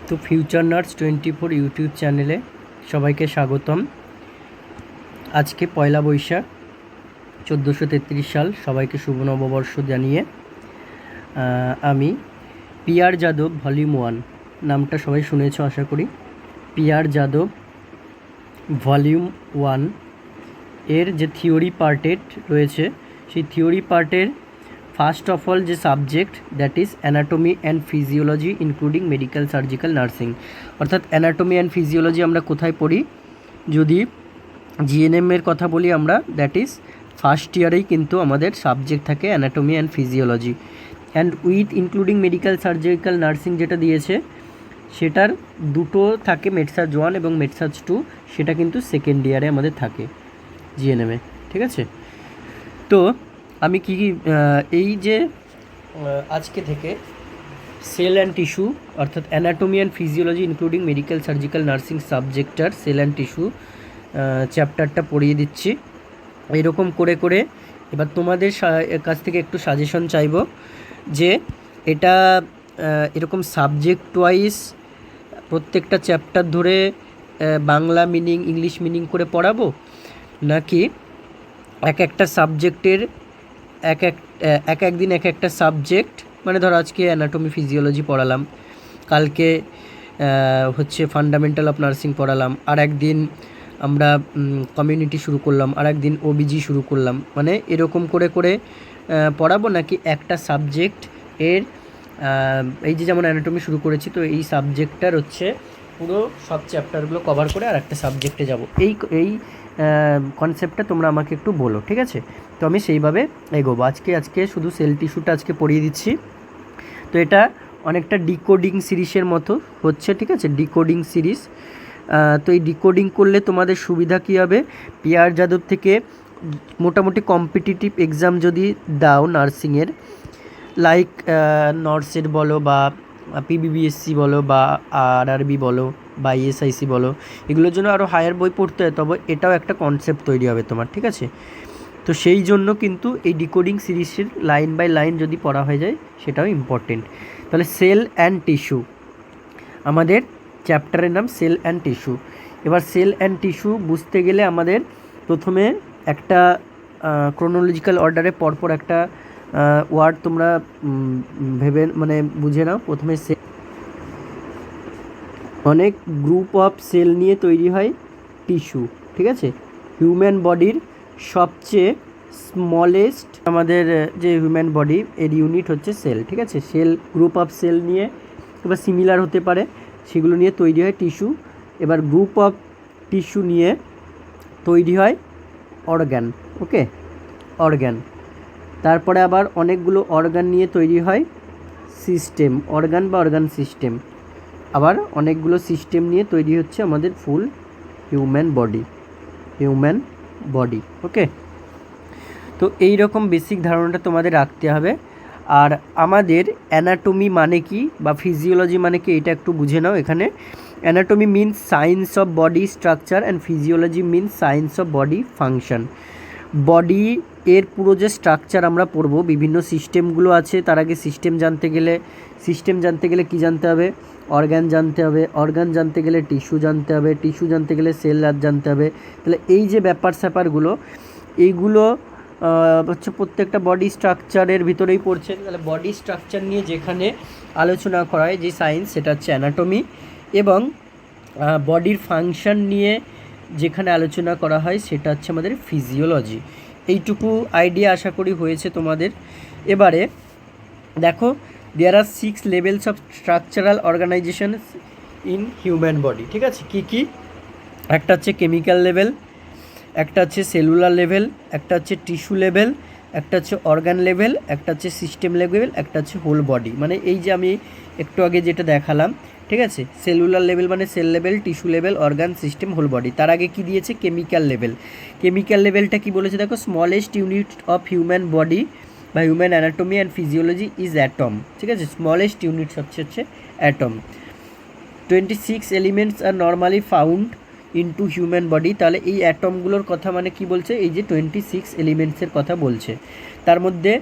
তো future nurse 24 YouTube চ্যানেলে সবাইকে স্বাগতম। আজকে পয়লা বৈশাখ 1433 সাল। সবাইকে শুভ নববর্ষ জানিয়ে আমি পি.আর. যাদব ভলিউম 1 নামটা সবাই শুনেছো আশা করি। পি.আর. যাদব ভলিউম 1 এর যে থিওরি পার্টের রয়েছে সেই থিওরি পার্টের ফার্স্ট অফ অল যে subject that is anatomy and physiology including medical surgical nursing. অর্থাৎ অ্যানাটমি অ্যান্ড ফিজিওলজি আমরা কোথায় পড়ি? যদি জিএনএমের কথা বলি আমরা, দ্যাট ইজ ফার্স্ট ইয়ারেই কিন্তু আমাদের সাবজেক্ট থাকে anatomy and physiology, and with including medical surgical nursing যেটা দিয়েছে সেটার দুটো থাকে, মেডসার্জ 1 এবং মেডসার্জ 2, সেটা কিন্তু সেকেন্ড ইয়ারে আমাদের থাকে জিএনএমে। ঠিক আছে, তো আমি কি এই যে আজকে থেকে সেল অ্যান্ড টিস্যু অর্থাৎ anatomy and physiology including medical surgical nursing সাবজেক্টটার সেল অ্যান্ড টিস্যু চ্যাপ্টারটা পড়িয়ে দিচ্ছি। এরকম করে করে এবার তোমাদের কাছ থেকে একটু সাজেশন চাইব যে এটা এরকম সাবজেক্ট ওয়াইজ প্রত্যেকটা চ্যাপ্টার ধরে বাংলা মিনিং ইংলিশ মিনিং করে পড়াবো, নাকি এক একটা সাবজেক্টের এক একদিন এক একটা সাবজেক্ট, মানে ধরো আজকে অ্যানাটমি ফিজিওলজি পড়ালাম, কালকে হচ্ছে ফান্ডামেন্টাল অফ নার্সিং পড়ালাম, আর একদিন আমরা কমিউনিটি শুরু করলাম, আর একদিন ওবিজি শুরু করলাম, মানে এরকম করে করে পড়াবো, নাকি একটা সাবজেক্ট এর এই যে যেমন অ্যানাটমি শুরু করেছি তো এই সাবজেক্টটার হচ্ছে পুরো সব চ্যাপ্টারগুলো কভার করে আর একটা সাবজেক্টে যাব, এই কনসেপ্টটা তোমরা আমাকে একটু বলো। ঠিক আছে, তো আমি সেইভাবে এগোবো। আজকে শুধু সেল টিস্যুটা আজকে পড়িয়ে দিচ্ছি। তো এটা অনেকটা ডিকোডিং সিরিজের মতো হচ্ছে। ঠিক আছে, ডিকোডিং সিরিজ। তো এই ডিকোডিং করলে তোমাদের সুবিধা কী হবে? পি.আর. যাদব থেকে মোটামুটি কম্পিটিটিভ এক্সাম যদি দাও নার্সিংয়ের, লাইক নর্সের বলো বা পিবিবিএসসি বলো বা আরআরবি বলো বা ইএসআইসি বলো, এগুলোর জন্য আরও হায়ার বই পড়তে হয়, তবে এটাও একটা কনসেপ্ট তৈরি হবে তোমার। ঠিক আছে, তো সেই জন্য কিন্তু এই ডিকোডিং সিরিজের লাইন বাই লাইন যদি পড়া হয়ে যায় সেটাও ইম্পর্টেন্ট। তাহলে সেল অ্যান্ড টিস্যু, আমাদের চ্যাপ্টারের নাম সেল অ্যান্ড টিস্যু। এবার সেল অ্যান্ড টিস্যু বুঝতে গেলে আমাদের প্রথমে একটা ক্রোনোলজিক্যাল অর্ডারে পরপর একটা ওয়ার্ড তোমরা ভেবে মানে বুঝে নাও। প্রথমে অনেক গ্রুপ অফ সেল নিয়ে তৈরি হয় টিস্যু। ঠিক আছে, হিউম্যান বডির সবচেয়ে স্মলেস্ট আমাদের যে হিউম্যান বডি এর ইউনিট হচ্ছে সেল। ঠিক আছে, সেল গ্রুপ অফ সেল নিয়ে এবার সিমিলার হতে পারে, সেগুলো নিয়ে তৈরি হয় টিস্যু। এবার গ্রুপ অফ টিস্যু নিয়ে তৈরি হয় অর্গান। ওকে, অর্গান। তারপরে আবার অনেকগুলো অর্গান নিয়ে তৈরি হয় সিস্টেম, অর্গান বা অর্গান সিস্টেম। আবার অনেকগুলো সিস্টেম নিয়ে তৈরি হচ্ছে আমাদের ফুল হিউম্যান বডি। ওকে, তো এই রকম বেসিক ধারণাটা তোমাদের রাখতে হবে। আর আমাদের অ্যানাটমি মানে কি বা ফিজিওলজি মানে কি এটা একটু বুঝে নাও। এখানে anatomy means science of body structure and physiology means science of body function. Body এর পুরো যে স্ট্রাকচার আমরা পড়ব, বিভিন্ন সিস্টেমগুলো আছে, তার আগে সিস্টেম জানতে গেলে কি জানতে হবে? অর্গান জানতে হবে, অর্গান জানতে গেলে টিস্যু জানতে হবে, টিস্যু জানতে গেলে সেল জানতে হবে। তাহলে এই যে স্যাপারগুলো এইগুলো হচ্ছে প্রত্যেকটা বডি স্ট্রাকচারের ভিতরেই পড়ছে। তাহলে বডি স্ট্রাকচার নিয়ে যেখানে আলোচনা করা হয় যে সায়েন্স, সেটা হচ্ছে অ্যানাটমি, এবং বডির ফাংশন নিয়ে যেখানে আলোচনা করা হয় সেটা হচ্ছে আমাদের ফিজিওলজি। এইটুকু আইডিয়া আশা করি হয়েছে তোমাদের। এবারে দেখো, there are 6 levels of structural organisation in human body. ঠিক আছে, কী? একটা হচ্ছে কেমিক্যাল লেভেল, একটা হচ্ছে সেলুলার লেভেল, একটা হচ্ছে টিস্যু লেভেল, একটা হচ্ছে অর্গান লেভেল, একটা হচ্ছে সিস্টেম লেভেল, একটা হচ্ছে হোল বডি। মানে এই যে আমি একটু আগে যেটা দেখালাম, ঠিক আছে, সেলুলার লেভেল মানে cell level, tissue level, organ, system, whole body. তার আগে কি দিয়েছে? Chemical level. কেমিক্যাল লেভেলটা কি বলেছে দেখো, smallest unit of human body বা human anatomy and physiology is atom. ঠিক আছে, স্মলেস্ট ইউনিট হচ্ছে অ্যাটম। 26 এলিমেন্টস আর normally found into human body. তাহলে এই অ্যাটমগুলোর কথা মানে কি বলছে? এই যে 26 এলিমেন্টসের কথা বলছে। তার মধ্যে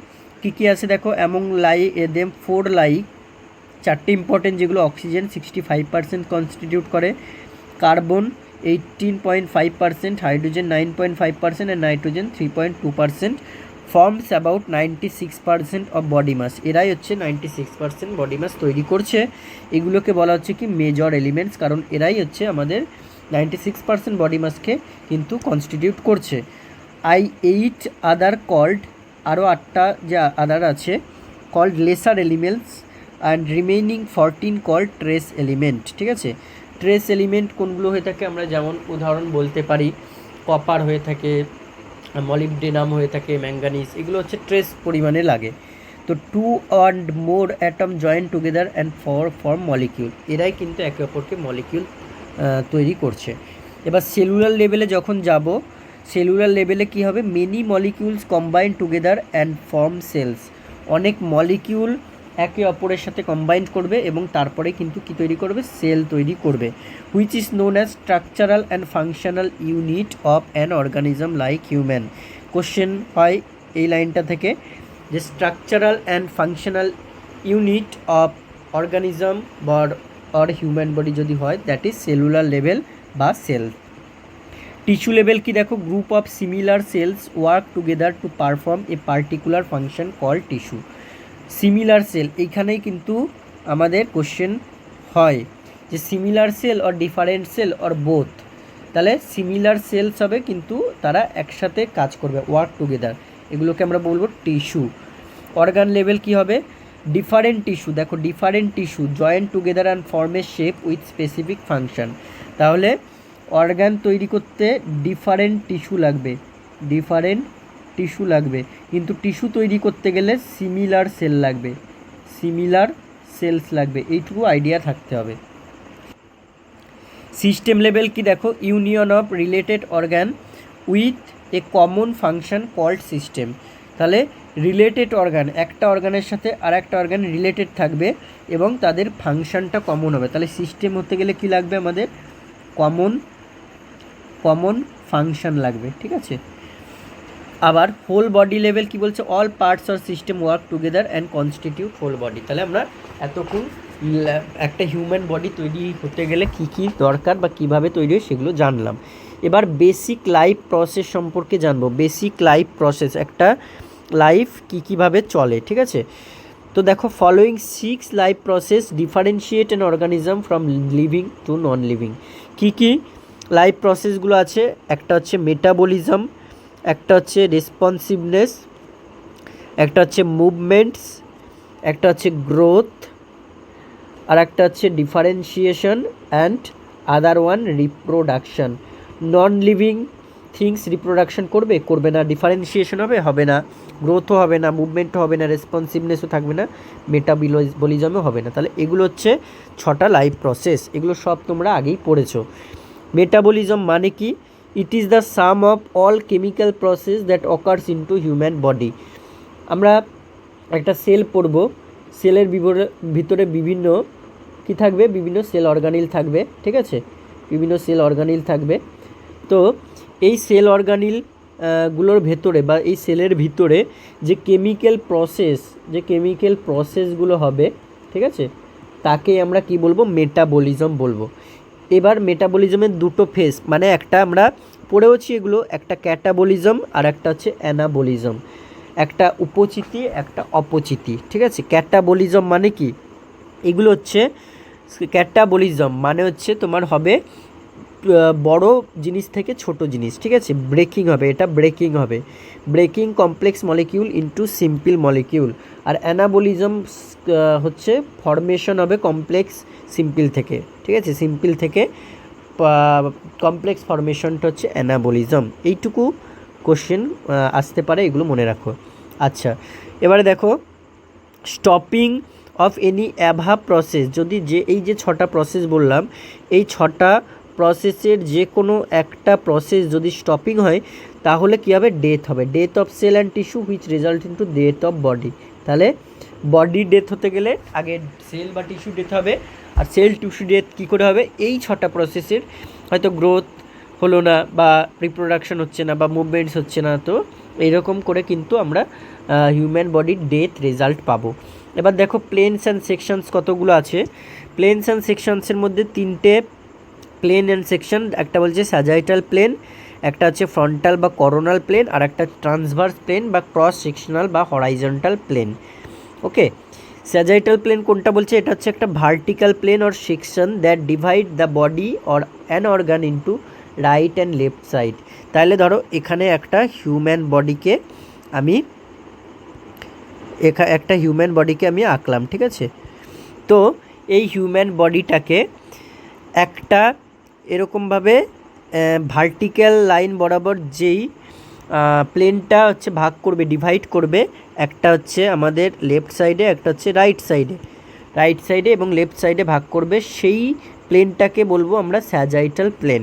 কী কী আছে দেখো, অ্যামং লাই দেম 4 লাইক চারটে ইম্পর্টেন্ট যেগুলো অক্সিজেন 65% কনস্টিটিউট করে, carbon 18.5%, hydrogen 9.5% and nitrogen 3.2% forms about 96% of body mass. এরাই হচ্ছে 96% বডি মাস তৈরি করছে। এগুলোকে বলা হচ্ছে কি মেজর এলিমেন্টস, কারণ এরাই হচ্ছে আমাদের 96% বডি মাসকে কিন্তু কনস্টিটিউট করছে। এইট আদার কল্ড, আরও 8টা যে আদার আছে called lesser elements and remaining 14 called trace element. ঠিক আছে, ট্রেস এলিমেন্ট কোনগুলো হয়ে থাকে আমরা যেমন উদাহরণ বলতে পারি, কপার হয়ে থাকে, মলিবডেনাম হয়ে থাকে, ম্যাঙ্গানিজ, এগুলো হচ্ছে ট্রেস পরিমাণে লাগে। তো 2 and more atom join together and form molecule, এরাই কিন্তু একে অপরকে মলিকিউল তৈরি করছে। এবার সেলুলার লেভেলে যখন যাব, সেলুলার লেভেলে কি হবে, many molecules combine together and form cells, অনেক মলিকিউল একে অপরের সাথে কম্বাইন করবে এবং তারপরে কিন্তু কি তৈরি করবে, সেল তৈরি করবে, which is known as structural and functional unit of an organism like human. Question হয় এই লাইনটা থেকে যে structural and functional unit of organism or human body যদি হয়, দ্যাট ইজ সেলুলার লেভেল বা সেল। টিস্যু লেভেল কি দেখো, group of similar cells work together to perform a particular function call tissue. Similar cell, এইখানেই কিন্তু আমাদের question হয় যে similar cell or different sell or both, তাহলে সিমিলার সেলস হবে কিন্তু তারা একসাথে কাজ করবে, ওয়ার্ক টুগেদার, এগুলোকে আমরা বলবো টিস্যু। অর্গান লেভেল কি হবে, ডিফারেন্ট টিস্যু, দেখো different tissue join together and form a shape with specific function. তাহলে অর্গান তৈরি করতে ডিফারেন্ট টিস্যু লাগবে, ডিফারেন্ট টিস্যু লাগবে, কিন্তু টিস্যু তৈরি করতে গেলে সিমিলার সেল লাগবে, সিমিলার সেলস লাগবে, এইটুকু আইডিয়া থাকতে হবে। সিস্টেম লেভেল কি দেখো, union of related organ with a common function called system. তাহলে রিলেটেড অর্গান, একটা অর্গানের সাথে আর একটা অর্গান রিলেটেড থাকবে এবং তাদের ফাংশনটা কমন হবে, তাহলে সিস্টেম হতে গেলে কি লাগবে আমাদের, কমন ফাংশন লাগবে। ঠিক আছে, আবার হোল বডি লেভেল কি বলছে, all parts or system work together and constitute whole body. তাহলে আমরা এতক্ষণ একটা হিউম্যান বডি তৈরি হতে গেলে কী কী দরকার বা কীভাবে তৈরি হয় সেগুলো জানলাম। এবার বেসিক লাইফ প্রসেস সম্পর্কে জানবো। বেসিক লাইফ প্রসেস, একটা লাইফ কীভাবে চলে। ঠিক আছে, তো দেখো following 6 life process differentiate an organism from living to non living. কী লাইফ প্রসেসগুলো আছে, একটা হচ্ছে মেটাবলিজম, একটা হচ্ছে রেসপন্সিভনেস, একটা হচ্ছে মুভমেন্টস, একটা হচ্ছে গ্রোথ, আর একটা হচ্ছে differentiation and other one reproduction. Non living things reproduction করবে না, ডিফারেন্সিয়েশন হবে না, গ্রোথও হবে না, মুভমেন্টও হবে না, রেসপন্সিভনেসও থাকবে না, মেটাবলিজমও হবে না। তাহলে এগুলো হচ্ছে 6টা লাইফ প্রসেস, এগুলো সব তোমরা আগেই পড়েছো। মেটাবলিজম মানে কি, ইট is the some of all chemical process that occurs into human body. আমরা একটা সেল পড়ব, সেলের ভিতরে বিভিন্ন কি থাকবে, বিভিন্ন সেল অর্গানিল থাকবে। ঠিক আছে, বিভিন্ন সেল অর্গানিল থাকবে। তো এই সেল অর্গানিল গুলোর ভেতরে বা এই সেলের ভিতরে যে কেমিক্যাল প্রসেসগুলো হবে, ঠিক আছে, তাকে আমরা কি বলবো, মেটাবলিজম বলবো। এবার মেটাবলিজমের দুটো ফেজ, মানে একটা আমরা পড়েওছি এগুলো, একটা ক্যাটাবলিজম আর একটা হচ্ছে অ্যানাবলিজম, একটা উপচিতি একটা অপচিতি। ঠিক আছে, ক্যাটাবলিজম মানে কি, এগুলো হচ্ছে ক্যাটাবলিজম মানে হচ্ছে তোমার হবে বড় জিনিস থেকে ছোট জিনিস। ঠিক আছে, ব্রেকিং হবে, এটা ব্রেকিং হবে, breaking complex molecule into simple molecule. আর অ্যানাবলিজম হচ্ছে ফরমেশন হবে কমপ্লেক্স সিম্পল থেকে। ঠিক আছে, সিম্পল থেকে কমপ্লেক্স ফরমেশনটা হচ্ছে অ্যানাবলিজম। এইটুকু কোশ্চেন আসতে পারে, এগুলো মনে রাখো। আচ্ছা, এবারে দেখো স্টপিং অফ এনি অ্যাভাব প্রসেস, যদি এই যে 6টা প্রসেস বললাম, এই 6টা প্রসেসের যে কোনো একটা প্রসেস যদি স্টপিং হয় তাহলে কী হবে, ডেথ হবে, death of cell and tissue which result into death of body. তাহলে বডি ডেথ হতে গেলে আগে সেল বা টিস্যু ডেথ হবে, আর সেল টিস্যু ডেথ কী করে হবে, এই 6টা প্রসেসের হয়তো গ্রোথ হলো না বা রিপ্রোডাকশন হচ্ছে না বা মুভমেন্টস হচ্ছে না, তো এইরকম করে কিন্তু আমরা হিউম্যান বডির ডেথ রেজাল্ট পাবো। এবার দেখো প্লেনস অ্যান্ড সেকশনস কতগুলো আছে। প্লেনস অ্যান্ড সেকশনসের মধ্যে তিনটে প্লেন অ্যান্ড সেকশন, একটা বলছে স্যাজাইটাল প্লেন, একটা হচ্ছে ফ্রন্টাল বা করোনাল প্লেন, আর একটা ট্রান্সভার্স প্লেন বা ক্রস সেকশনাল বা horizontal plane. Okay, sagittal plane কোনটা বলছে, এটা হচ্ছে একটা vertical plane or section that divide the body or an organ into right and left side. তাহলে ধরো এখানে একটা হিউম্যান বডিকে আমি আঁকলাম, ঠিক আছে। তো এই হিউম্যান বডিটাকে একটা এরকমভাবে ভার্টিক্যাল লাইন বরাবর যেই প্লেনটা হচ্ছে ভাগ করবে, ডিভাইড করবে, একটা হচ্ছে আমাদের লেফট সাইডে, একটা হচ্ছে রাইট সাইডে এবং লেফট সাইডে ভাগ করবে, সেই প্লেনটাকে বলবো আমরা স্যাজাইটাল প্লেন।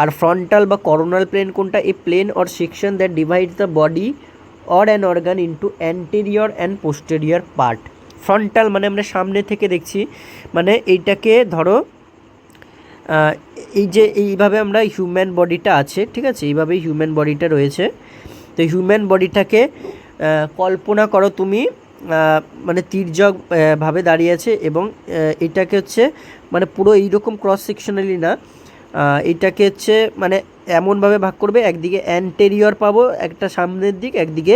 আর ফ্রন্টাল বা করোনাল প্লেন কোনটা, a plane or section that divides the body or an organ into anterior and posterior part. Frontal মানে আমরা সামনে থেকে দেখছি, মানে এইটাকে ধরো এই যে এইভাবে আমরা হিউম্যান বডিটা আছে, ঠিক আছে, এইভাবেই হিউম্যান বডিটা রয়েছে। তো হিউম্যান বডিটাকে কল্পনা করো তুমি, মানে তির্যক ভাবে দাঁড়িয়ে আছে এবং এটাকে হচ্ছে মানে পুরো এইরকম ক্রস সেকশনালি না, এইটাকে হচ্ছে মানে এমনভাবে ভাগ করবে, একদিকে অ্যান্টেরিয়র পাবো একটা সামনের দিক, একদিকে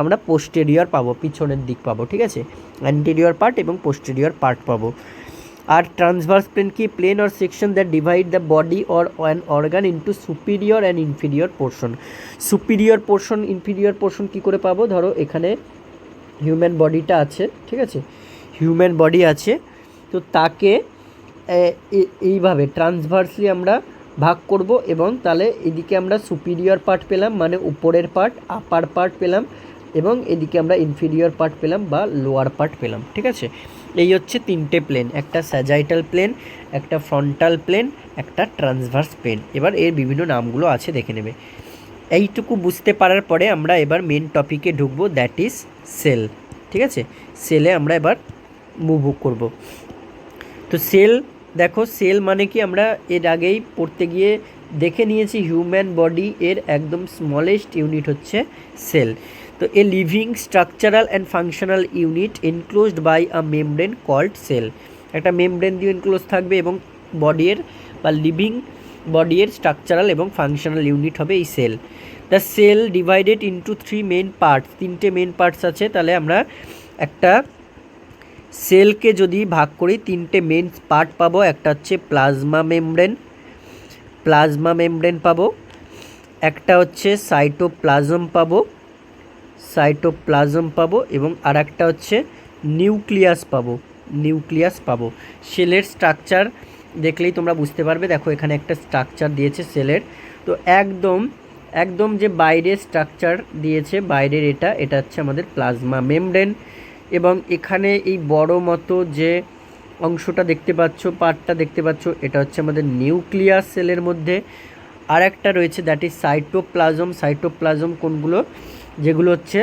আমরা পোস্টেরিয়র পাবো পিছনের দিক পাবো, ঠিক আছে, অ্যান্টেরিয়র পার্ট এবং পোস্টেরিয়র পার্ট পাবো। আর ট্রান্সভার্স প্লেন কি, plane or section that divide the body or an organ into superior and inferior portion. Superior portion inferior portion কী করে পাবো, ধরো এখানে হিউম্যান বডিটা আছে, ঠিক আছে, হিউম্যান বডি আছে, তো তাকে এইভাবে ট্রান্সভার্সলি আমরা ভাগ করব এবং তাহলে এদিকে আমরা সুপিরিয়র পার্ট পেলাম মানে উপরের পার্ট, আপার পার্ট পেলাম, এবং এদিকে আমরা ইনফিরিয়র পার্ট পেলাম বা লোয়ার পার্ট পেলাম, ঠিক আছে। এই হচ্ছে তিনটে প্লেন, একটা স্যাজাইটাল প্লেন, একটা ফ্রন্টাল প্লেন, একটা ট্রান্সভার্স প্লেন। এবার এর বিভিন্ন নামগুলো আছে, দেখে নেবে। এইটুকু বুঝতে পারার পরে আমরা এবার মেন টপিকে ঢুকবো, দ্যাট ইজ সেল, ঠিক আছে। সেলে আমরা এবার মুভ করব। তো সেল, দেখো সেল মানে কি, আমরা এর আগেই পড়তে গিয়ে দেখে নিয়েছি হিউম্যান বডি এর একদম স্মলেস্ট ইউনিট হচ্ছে সেল। তো a living structural and functional unit enclosed by a membrane called cell. একটা মেমব্রেন দিয়ে এনক্লোজ থাকবে এবং বডির বা লিভিং বডির স্ট্রাকচারাল এবং ফাংশনাল ইউনিট হবে এই cell. The cell divided into three main parts, তিনটে মেন পার্টস আছে। তাহলে আমরা একটা সেলকে যদি ভাগ করি তিনটে মেন পার্ট পাবো, একটা হচ্ছে প্লাজমা মেমব্রেন পাবো, একটা হচ্ছে সাইটোপ্লাজম পাবো এবং আর একটা হচ্ছে নিউক্লিয়াস পাবো। সেলের স্ট্রাকচার দেখলেই তোমরা বুঝতে পারবে, দেখো এখানে একটা স্ট্রাকচার দিয়েছে সেলের। তো একদম যে বাইরের স্ট্রাকচার দিয়েছে, বাইরের এটা হচ্ছে আমাদের প্লাজমা মেমব্রেন, এবং এখানে এই বড় মতো যে অংশটা দেখতে পাচ্ছ, পার্টটা দেখতে পাচ্ছ, এটা হচ্ছে আমাদের নিউক্লিয়াস সেলের মধ্যে। আর একটা রয়েছে দ্যাট ইজ সাইটোপ্লাজম কোনগুলো, যেগুলো হচ্ছে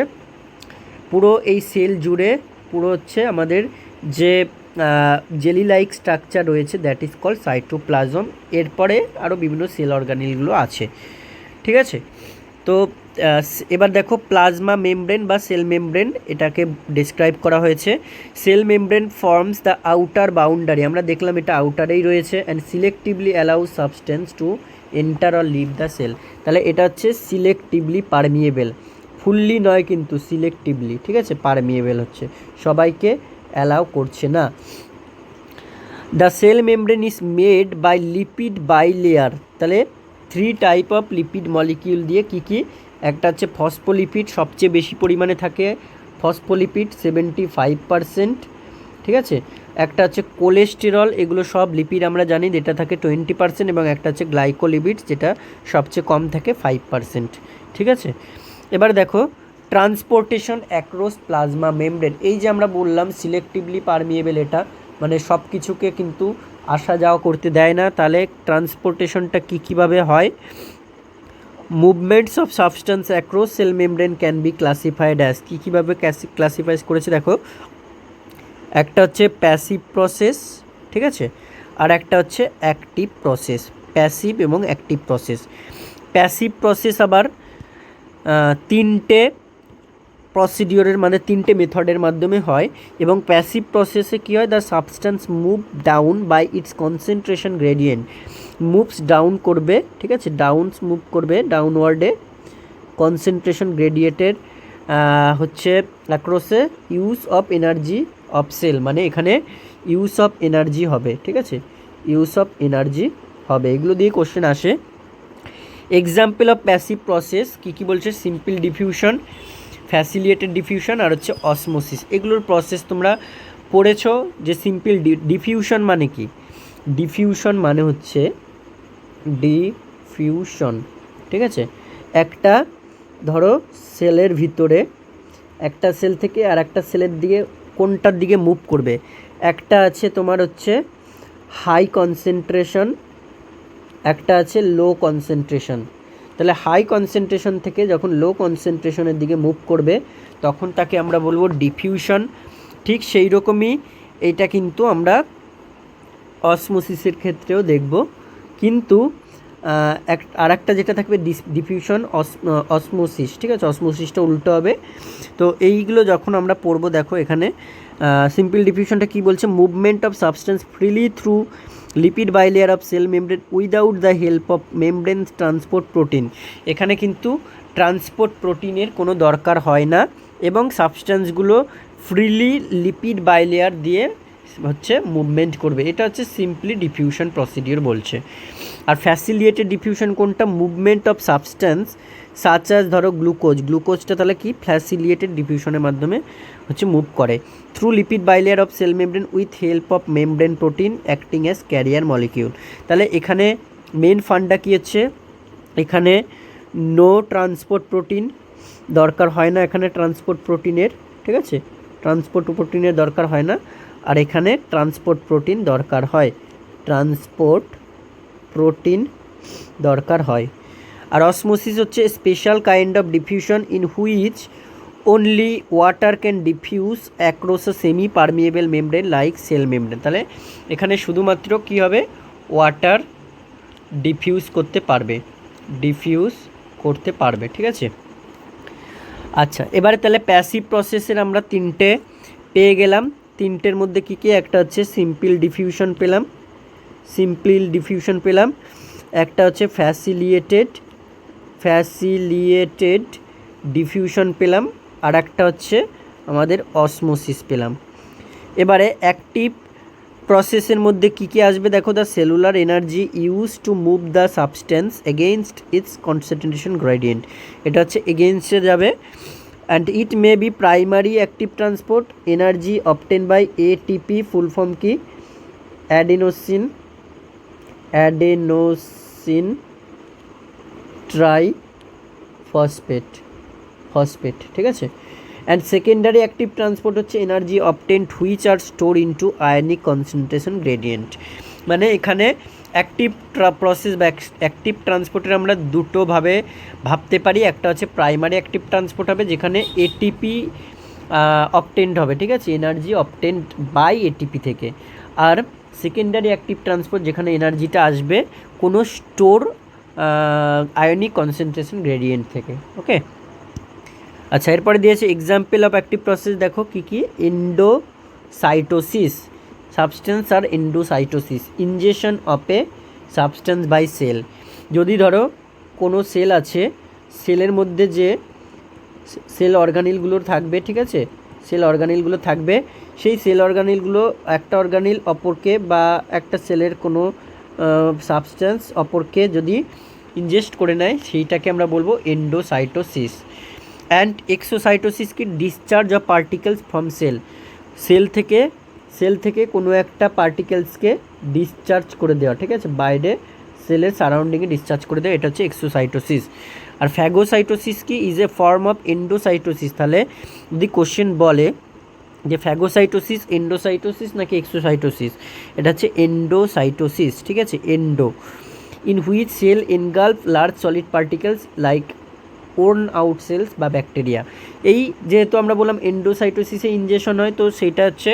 পুরো এই সেল জুড়ে পুরো হচ্ছে আমাদের যে জেলি লাইক স্ট্রাকচার রয়েছে, দ্যাট ইজ কল্ড সাইটোপ্লাজম। এরপরে আরও বিভিন্ন সেল অর্গানিলগুলো আছে, ঠিক আছে। তো এবার দেখো প্লাজমা মেমব্রেন বা সেল মেমব্রেন, এটাকে ডিসক্রাইব করা হয়েছে। Cell membrane forms the outer boundary, আমরা দেখলাম এটা আউটারেই রয়েছে, and selectively allow substance to enter or leave the cell. তাহলে এটা হচ্ছে সিলেক্টিভলি পারমিয়েবল, ফুললি নয় কিন্তু সিলেক্টিভলি, ঠিক আছে, পারমিয়েবল হচ্ছে, সবাইকে অ্যালাউ করছে না। The cell membrane is made by lipid bilayer, তাহলে three type of lipid molecule দিয়ে কী, একটা হচ্ছে ফসফোলিপিড, সবচেয়ে বেশি পরিমাণে থাকে ফসফোলিপিড 75%, ঠিক আছে, একটা হচ্ছে কোলেস্টেরল, এগুলো সব লিপিড আমরা জানি, যেটা থাকে 20%, এবং একটা হচ্ছে গ্লাইকোলিপিডস, যেটা সবচেয়ে কম থাকে 5%, ঠিক আছে। এবার দেখো ট্রান্সপোর্টেশন অ্যাক্রস প্লাজমা মেমব্রেন, এই যে আমরা বললাম সিলেক্টিভলি পারমিয়েবল, এটা মানে সব কিছুকে কিন্তু আসা যাওয়া করতে দেয় না। তাহলে ট্রান্সপোর্টেশনটা কীভাবে হয়, movements of substance across cell membrane can be classified as, কীভাবে ক্লাসিফাই করেছে দেখো, একটা হচ্ছে প্যাসিভ প্রসেস, ঠিক আছে, আর একটা হচ্ছে অ্যাক্টিভ প্রসেস, প্যাসিভ এবং অ্যাক্টিভ প্রসেস। প্যাসিভ প্রসেস আবার তিনটে প্রসিডিওরের মানে 3টে মেথডের মাধ্যমে হয়। এবং প্যাসিভ প্রসেসে কী হয়, the substance move down by its concentration gradient, moves down করবে, ঠিক আছে, মুভ করবে ডাউনওয়ার্ডে কনসেন্ট্রেশন গ্রেডিয়েন্টের হচ্ছে অ্যাক্রসে use of energy of cell, মানে এখানে ইউজ অফ এনার্জি হবে, ঠিক আছে, ইউজ অফ এনার্জি হবে। এগুলো দিয়ে কোশ্চেন আসে। এক্সাম্পল অফ প্যাসিভ প্রসেস কী কী বলছে, সিম্পল ডিফিউশন, ফ্যাসিলিটেড ডিফিউশন আর হচ্ছে অসমোসিস। এগুলোর প্রসেস তোমরা পড়েছো যে সিম্পল ডিফিউশন মানে কি, ডিফিউশন মানে হচ্ছে ডিফিউশন, ঠিক আছে, একটা ধরো সেলের ভিতরে একটা সেল থেকে আর একটা সেলের দিকে কোনটার দিকে মুভ করবে, একটা আছে তোমার হচ্ছে হাই কনসেন্ট্রেশন, একটা আছে লো কনসেন্ট্রেশন। তাহলে হাই কনসেন্ট্রেশন থেকে যখন লো কনসেন্ট্রেশনের দিকে মুভ করবে তখন তাকে আমরা বলবো ডিফিউশন। ঠিক সেই রকমই এইটা কিন্তু আমরা অসমোসিসের ক্ষেত্রেও দেখব, কিন্তু আর একটা যেটা থাকবে ডিফিউশন অসমোসিস, ঠিক আছে, অসমোসিসটা উল্টো হবে। তো এইগুলো যখন আমরা পড়বো, দেখো এখানে সিম্পল ডিফিউশনটা কী বলছে, movement of substance freely through lipid bilayer of cell membrane without the help of membrane transport protein. এখানে কিন্তু ট্রান্সপোর্ট প্রোটিনের কোনো দরকার হয় না এবং সাবস্টেন্সগুলো ফ্রিলি লিপিড বাইলেয়ার দিয়ে হচ্ছে মুভমেন্ট করবে। এটা হচ্ছে সিম্পলি ডিফিউশন প্রসিডিওর বলছে। আর ফ্যাসিলিটেড ডিফিউশন কোনটা, movement of substance such as ধরো গ্লুকোজটা তাহলে কি ফ্যাসিলিটেড ডিফিউশনের মাধ্যমে হচ্ছে মুভ করে through lipid bilayer of cell membrane with help of membrane protein acting as career molecule. তাহলে এখানে মেন ফান্ডা কী হচ্ছে, এখানে নো ট্রান্সপোর্ট প্রোটিন দরকার হয় না, এখানে ট্রান্সপোর্ট প্রোটিনের, ঠিক আছে, ট্রান্সপোর্ট প্রোটিনের দরকার হয় না, আর এখানে ট্রান্সপোর্ট প্রোটিন দরকার হয়, ট্রান্সপোর্ট প্রোটিন দরকার হয়। আর অসমোসিস হচ্ছে special kind of diffusion in which only water can diffuse across a semi permeable membrane like cell membrane. তাহলে এখানে শুধুমাত্র কী হবে, ওয়াটার ডিফিউজ করতে পারবে, ঠিক আছে। আচ্ছা, এবারে তাহলে প্যাসিভ প্রসেসের আমরা 3টে পেয়ে গেলাম। 3টের মধ্যে কী কী, একটা হচ্ছে সিম্পল ডিফিউশন পেলাম, একটা হচ্ছে ফ্যাসিলিটেড ডিফিউশন পেলাম, আর একটা হচ্ছে আমাদের অসমোসিস পেলাম। এবারে অ্যাক্টিভ প্রসেসের মধ্যে কী কী আসবে দেখো, the cellular energy use to move the substance against its concentration gradient, এটা হচ্ছে এগেইনস্টে যাবে। And it may be primary active transport energy obtain by ATP, full form কি, অ্যাডেনোসিন ট্রাইফসফেট, ঠিক আছে। অ্যান্ড সেকেন্ডারি অ্যাক্টিভ ট্রান্সপোর্ট হচ্ছে energy obtained which are store into ionic concentration gradient. মানে এখানে অ্যাক্টিভ প্রসেস বা অ্যাক্টিভ ট্রান্সপোর্টের আমরা দুটোভাবে ভাবতে পারি। একটা হচ্ছে প্রাইমারি অ্যাক্টিভ ট্রান্সপোর্ট হবে যেখানে এটিপি অবটেন্ড হবে, ঠিক আছে, এনার্জি অবটেন্ড বাই এটিপি থেকে। আর সেকেন্ডারি অ্যাক্টিভ ট্রান্সপোর্ট যেখানে এনার্জিটা আসবে কোনো স্টোর আয়নিক কনসেন্ট্রেশন গ্রেডিয়েন্ট থেকে। ওকে, আচ্ছা, এরপরে দিয়েছে এক্সাম্পল অফ অ্যাক্টিভ প্রসেস, দেখো কী কী, এন্ডোসাইটোসিস, সাবস্টেন্স আর endocytosis, injection of a substance by cell. যদি ধরো কোনো সেল আছে, সেলের মধ্যে যে সেল অর্গানিলগুলো থাকবে, ঠিক আছে, সেল অর্গানিলগুলো থাকবে, সেই সেল অর্গানিলগুলো একটা অর্গানিল অপরকে বা একটা সেলের কোনো সাবস্টেন্স অপরকে যদি ইনজেস্ট করে নেয় সেইটাকে আমরা বলবো এন্ডোসাইটোসিস। অ্যান্ড এক্সোসাইটোসিস কি, discharge of particles from cell থেকে কোনো একটা পার্টিকেলসকে ডিসচার্জ করে দেওয়া, ঠিক আছে, বাইরে সেলের সারাউন্ডিংয়ে ডিসচার্জ করে দেওয়া, এটা হচ্ছে এক্সোসাইটোসিস। আর ফ্যাগোসাইটোসিস কি, is a form of endocytosis. তাহলে যদি কোশ্চেন বলে যে ফ্যাগোসাইটোসিস এন্ডোসাইটোসিস নাকি এক্সোসাইটোসিস, এটা হচ্ছে এন্ডোসাইটোসিস, ঠিক আছে, endo, in which cell engulf large solid particles like worn out cells বা ব্যাকটেরিয়া। এই যেহেতু আমরা বললাম এন্ডোসাইটোসিসে ইনজেকশন হয়, তো সেইটা হচ্ছে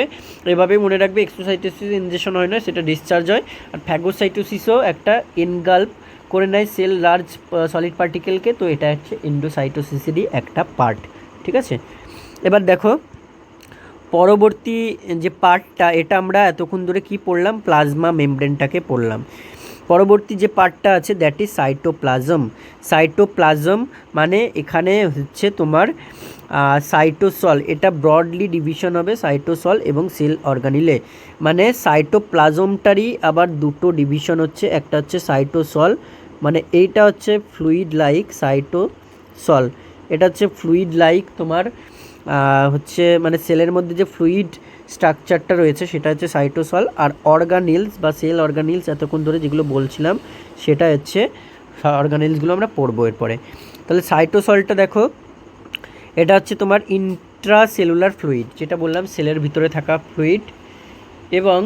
এভাবে মনে রাখবে, এক্সোসাইটোসিসে ইনজেকশন হয় না, সেটা ডিসচার্জ হয়। আর ফ্যাগোসাইটোসিসও একটা এনগালফ করে নেয় সেল লার্জ সলিড পার্টিকেলকে, তো এটা হচ্ছে এন্ডোসাইটোসিসেরই একটা পার্ট, ঠিক আছে। এবার দেখো পরবর্তী যে পার্টটা, এটা আমরা এতক্ষণ ধরে কি পড়লাম, প্লাজমা মেমব্রেনটাকে পড়লাম। পরবর্তী যে পার্টটা আছে দ্যাট ইজ সাইটোপ্লাজম। সাইটোপ্লাজম মানে এখানে হচ্ছে তোমার সাইটোসল, এটা ব্রডলি ডিভিশন হবে সাইটোসল এবং সেল অর্গানিলে। মানে সাইটোপ্লাজমটারই আবার দুটো ডিভিশন হচ্ছে, একটা হচ্ছে সাইটোসল, মানে এইটা হচ্ছে ফ্লুইড লাইক সাইটোসল, এটা হচ্ছে ফ্লুইড লাইক তোমার হচ্ছে মানে সেলের মধ্যে যে ফ্লুইড স্ট্রাকচারটা রয়েছে সেটা হচ্ছে সাইটোসল। আর অর্গানিলস বা সেল অর্গানিলস এতক্ষণ ধরে যেগুলো বলছিলাম সেটা হচ্ছে অর্গানিলসগুলো আমরা পড়বো এরপরে। তাহলে সাইটোসলটা দেখো, এটা হচ্ছে তোমার ইন্ট্রাসেলুলার ফ্লুইড, যেটা বললাম সেলের ভিতরে থাকা ফ্লুইড। এবং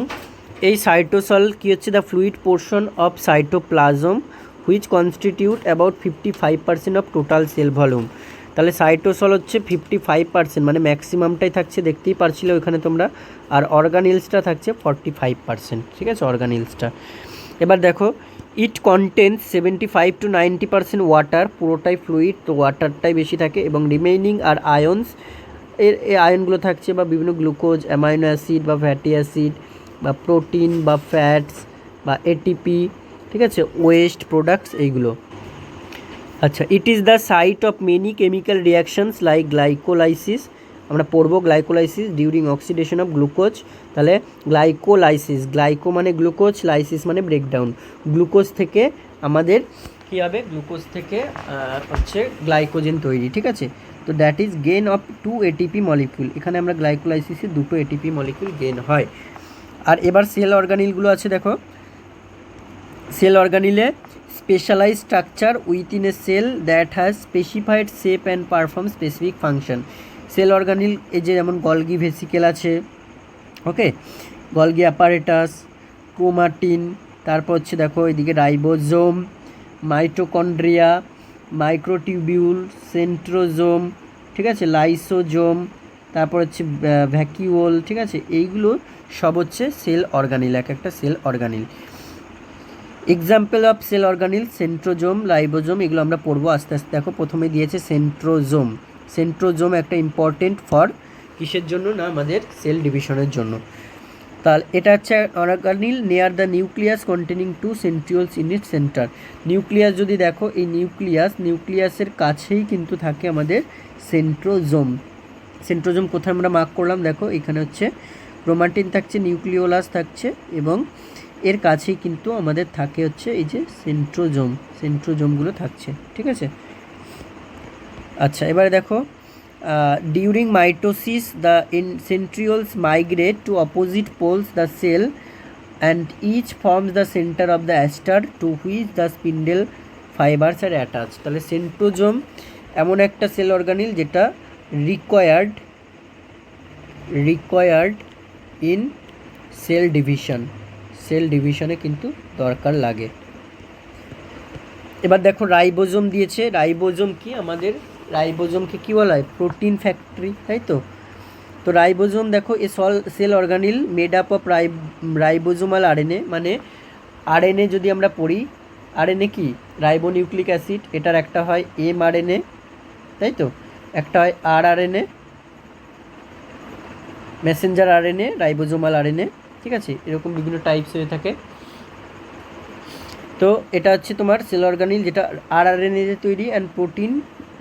এই সাইটোসল কি হচ্ছে, the fluid portion of cytoplasm which constitute about 55% of total sell volume. তাহলে সাইটোসল হচ্ছে 55%, মানে ম্যাক্সিমামটাই থাকছে, দেখতেই পারছিলে ওইখানে তোমরা। আর অর্গানিলসটা থাকছে 45%, ঠিক আছে অর্গানিলসটা। এবার দেখো ইট কন্টেন্স 75-90% ওয়াটার, পুরোটাই ফ্লুইড, তো ওয়াটারটাই বেশি থাকে, এবং রিমেইনিং আর আয়নস, এই আয়নগুলো থাকছে বা বিভিন্ন গ্লুকোজ, অ্যামাইনো অ্যাসিড বা ফ্যাটি অ্যাসিড বা প্রোটিন বা ফ্যাটস বা এটিপি, ঠিক আছে, ওয়েস্ট প্রোডাক্টস এইগুলো। আচ্ছা, it is the site of many chemical reactions like glycolysis, আমরা পড়বো glycolysis during oxidation of glucose. তাহলে গ্লাইকোলাইসিস, গ্লাইকো মানে গ্লুকোজ, লাইসিস মানে ব্রেকডাউন, গ্লুকোজ থেকে আমাদের কী হবে, গ্লুকোজ থেকে হচ্ছে গ্লাইকোজেন তৈরি, ঠিক আছে। তো that is gain of 2 ATP molecule, এখানে আমরা গ্লাইকোলাইসিসে 2 ATP মলিকিউল গেন হয়। আর এবার সেল অর্গানিলগুলো আছে দেখো, সেল অর্গানিলে specialize structure within a cell that has specified shape and perform specific function. Cell organelle এই যে যেমন গলগি ভেসিকেল আছে, ওকে, গলগি অ্যাপারেটাস, ক্রোমাটিন, তারপর হচ্ছে দেখো এদিকে রাইবোজোম, মাইটোকন্ড্রিয়া, মাইক্রোটিউবিউল, সেন্ট্রোজোম, ঠিক আছে, লাইসোজোম, তারপর হচ্ছে ভ্যাকিউল, ঠিক আছে, এইগুলো সব হচ্ছে সেল অর্গানিল, এক একটা cell organelle. Example of cell organelle centrosome, ribosome, এগুলো আমরা পড়বো আস্তে আস্তে। দেখো প্রথমে দিয়েছে সেন্ট্রোজোম, সেন্ট্রোজোম একটা ইম্পর্টেন্ট ফর কিসের জন্য না, আমাদের সেল ডিভিশনের জন্য। তাহলে এটা হচ্ছে organelle near the nucleus containing 2 centrioles in it center. Nucleus যদি দেখো, এই নিউক্লিয়াসের কাছেই কিন্তু থাকে আমাদের সেন্ট্রোজোম। সেন্ট্রোজোম কোথায় আমরা মার্ক করলাম, দেখো এখানে হচ্ছে ক্রোমাটিন থাকছে, নিউক্লিওলাস থাকছে, এবং এর কাছেই কিন্তু আমাদের থাকে হচ্ছে এই যে সেন্ট্রোজোমগুলো থাকছে, ঠিক আছে। আচ্ছা, এবারে দেখো during mitosis the centrioles migrate to opposite poles the cell and each forms the centre of the aster to which the spindle fibres are attach. তাহলে সেন্ট্রোজোম এমন একটা সেল অর্গানিল যেটা রিকোয়ার্ড ইন সেল ডিভিশনে কিন্তু দরকার লাগে। এবার দেখো রাইবোজোম দিয়েছে, রাইবোজোম কি আমাদের, রাইবোজোমকে কী বলা হয়, প্রোটিন ফ্যাক্টরি, তাই তো। তো রাইবোজোম দেখো a cell organelle made up of ribosomal RNA, মানে আরএনএ যদি আমরা পড়ি, আরএনএ কি, রাইবোনিউক্লিক অ্যাসিড, এটার একটা হয় mRNA, তাই তো, একটা হয় rRNA, Messenger RNA, ribosomal RNA, ঠিক আছে, এরকম বিভিন্ন টাইপস হয়ে থাকে। তো এটা হচ্ছে তোমার সেল অর্গানিল যেটা rRNA দিয়ে তৈরি অ্যান্ড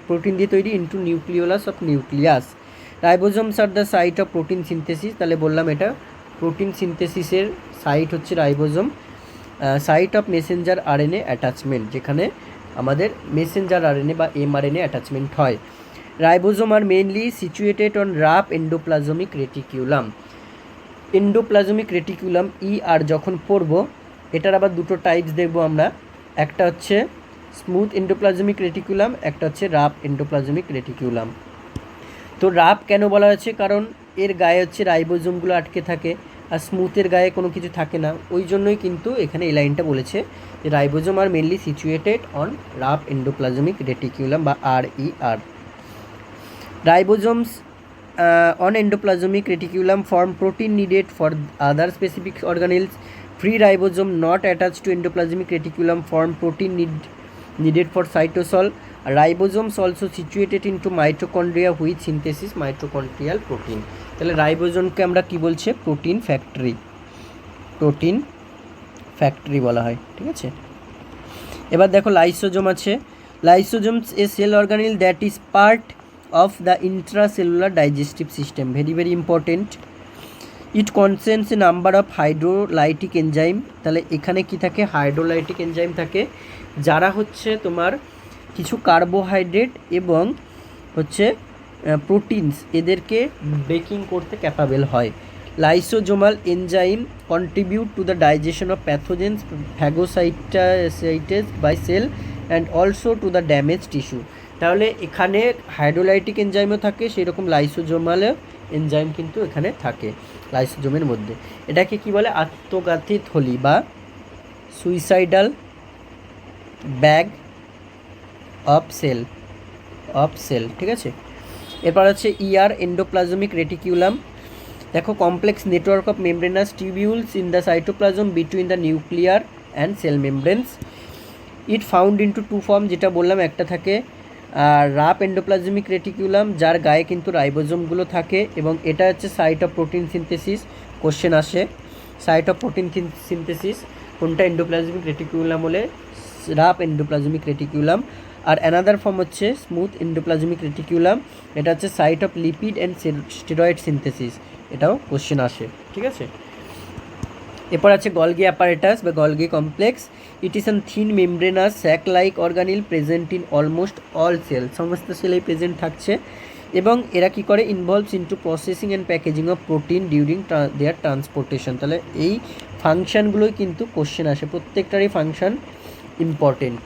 প্রোটিন দিয়ে তৈরি into nucleolus of nucleus. Ribosomes are the site of protein synthesis, তাহলে বললাম এটা প্রোটিন সিনথেসিসের সাইট হচ্ছে ribosome. Site of messenger RNA attachment, যেখানে আমাদের মেসেঞ্জার আরএনএ বা mRNA অ্যাটাচমেন্ট হয়। Ribosome are mainly situated on rough endoplasmic reticulum. Endoplasmic reticulum আর যখন পড়বো, এটার আবার দুটো টাইপস দেখবো আমরা, একটা হচ্ছে স্মুথ এন্ডোপ্লাজমিক রেটিকুলাম, একটা হচ্ছে রাফ এন্ডোপ্লাজমিক রেটিকুলাম। তো রাফ কেন বলা হয়েছে, কারণ এর গায়ে হচ্ছে রাইবোজোমগুলো আটকে থাকে, আর স্মুথের গায়ে কোনো কিছু থাকে না, ওই জন্যই কিন্তু এখানে এই লাইনটা বলেছে যে রাইবোজোম আর mainly situated on rough endoplasmic reticulum বা RER। Ribosomes on endoplasmic reticulum form protein needed for other specific organelles. Free ribosome not attached to endoplasmic reticulum form protein needed for cytosol. Ribosomes also situated into mitochondria which synthesis mitochondrial protein. তাহলে রাইবোজোমকে আমরা কি বলছে, protein factory, protein factory বলা হয়, ঠিক আছে। এবার দেখো লাইসোজোম আছে। Lysosomes a cell organelle that is part of the intracellular digestive system, very very important. It contains a number of hydrolytic enzyme. তাহলে এখানে কি থাকে, হাইড্রোলাইটিক এনজাইম থাকে, যারা হচ্ছে তোমার কিছু কার্বোহাইড্রেট এবং হচ্ছে প্রোটিনস এদেরকে ব্রেকিং করতে ক্যাপাবেল হয়। Lysosomal enzyme contribute to the digestion of pathogens phagocytosed by cell and also to the damage tissue. তাহলে এখানে হাইড্রোলাইটিক এনজাইমও থাকে, সেই রকম লাইসোজোমাল এনজাইম কিন্তু এখানে থাকে লাইসোজোমের মধ্যে। এটাকে কি বলে, আত্মঘাতী থলি বা সুইসাইডাল ব্যাগ অফ সেল, ঠিক আছে। এরপর আছে এন্ডোপ্লাজমিক রেটিকিউলাম। দেখো complex network of membranous tubules in the cytoplasm between the nuclear and cell membranes. It found into two form, যেটা বললাম, একটা থাকে রাপ এন্ডোপ্লাজমিক রেটিকিউলাম, যার গায়ে কিন্তু রাইবোজোমগুলো থাকে, এবং এটা হচ্ছে site of protein synthesis. Question আসে সাইট অফ প্রোটিন সিনথেসিস কোনটা, এন্ডোপ্লাজমিক রেটিকিউলাম হলে রাপ এন্ডোপ্লাজমিক রেটিকিউলাম। আর অ্যানাদার ফর্ম হচ্ছে স্মুথ এন্ডোপ্লাজমিক রেটিকিউলাম, এটা হচ্ছে site of lipid and steroid synthesis, এটাও কোশ্চেন আসে, ঠিক আছে। এরপর আছে গলগি অ্যাপারেটাস বা Golgi complex. It is an thin membranous sac like organelle present in almost all cell, সমস্ত সেলেই প্রেজেন্ট থাকছে, এবং এরা কী করে, involves into processing and packaging of protein during there transportation. তাহলে এই ফাংশানগুলোই কিন্তু কোশ্চেন আসে, প্রত্যেকটারই ফাংশান ইম্পর্টেন্ট।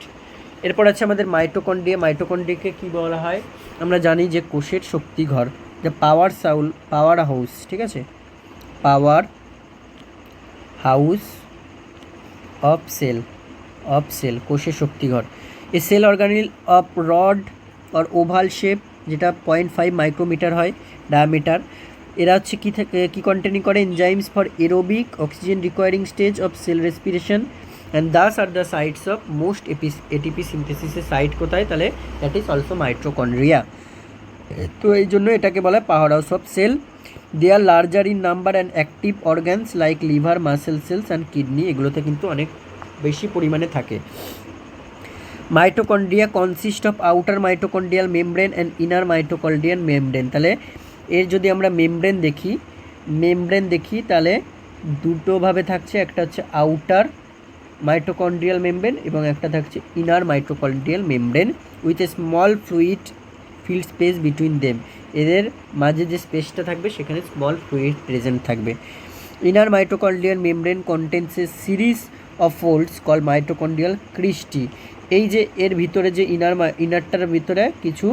এরপর আছে আমাদের মাইটোকন্ড্রিয়া। মাইটোকন্ড্রিয়াকে কী বলা হয়, আমরা জানি যে কোষের শক্তিঘর, যে পাওয়ার হাউস, ঠিক আছে, পাওয়ার হাউস অফ সেল, কোষের শক্তিঘর। A cell organelle of rod or oval shape, যেটা 0.5 মাইক্রোমিটার হয় ডায়ামিটার। এরা হচ্ছে কী কন্টেনিং করে, enzymes for aerobic oxygen requiring stage of cell respiration and thus are the sites of most ATP সিনথেসিসের site কোথায়, তাহলে দ্যাট ইজ অলসো মাইটোকন্ড্রিয়া। তো এই জন্য এটাকে বলা হয় power house of cell. They are larger in number and active organs like liver, muscle cells and kidney, এগুলোতে কিন্তু অনেক বেশি পরিমাণে থাকে। Mitochondria consist of outer mitochondrial membrane and inner mitochondrial membrane. তাহলে এর যদি আমরা মেমব্রেন দেখি তাহলে দুটোভাবে থাকছে, একটা হচ্ছে আউটার মাইটোকন্ড্রিয়াল মেমব্রেন এবং একটা থাকছে inner mitochondrial membrane with a small fluid filled space between them. এদের মাঝে যে স্পেসটা থাকবে সেখানে স্মল ফ্লুইড প্রেজেন্ট থাকবে। Inner mitochondrial membrane contains a series of folds call mitochondrial cristae. এই যে এর ভিতরে যে ইনারটার ভিতরে কিছু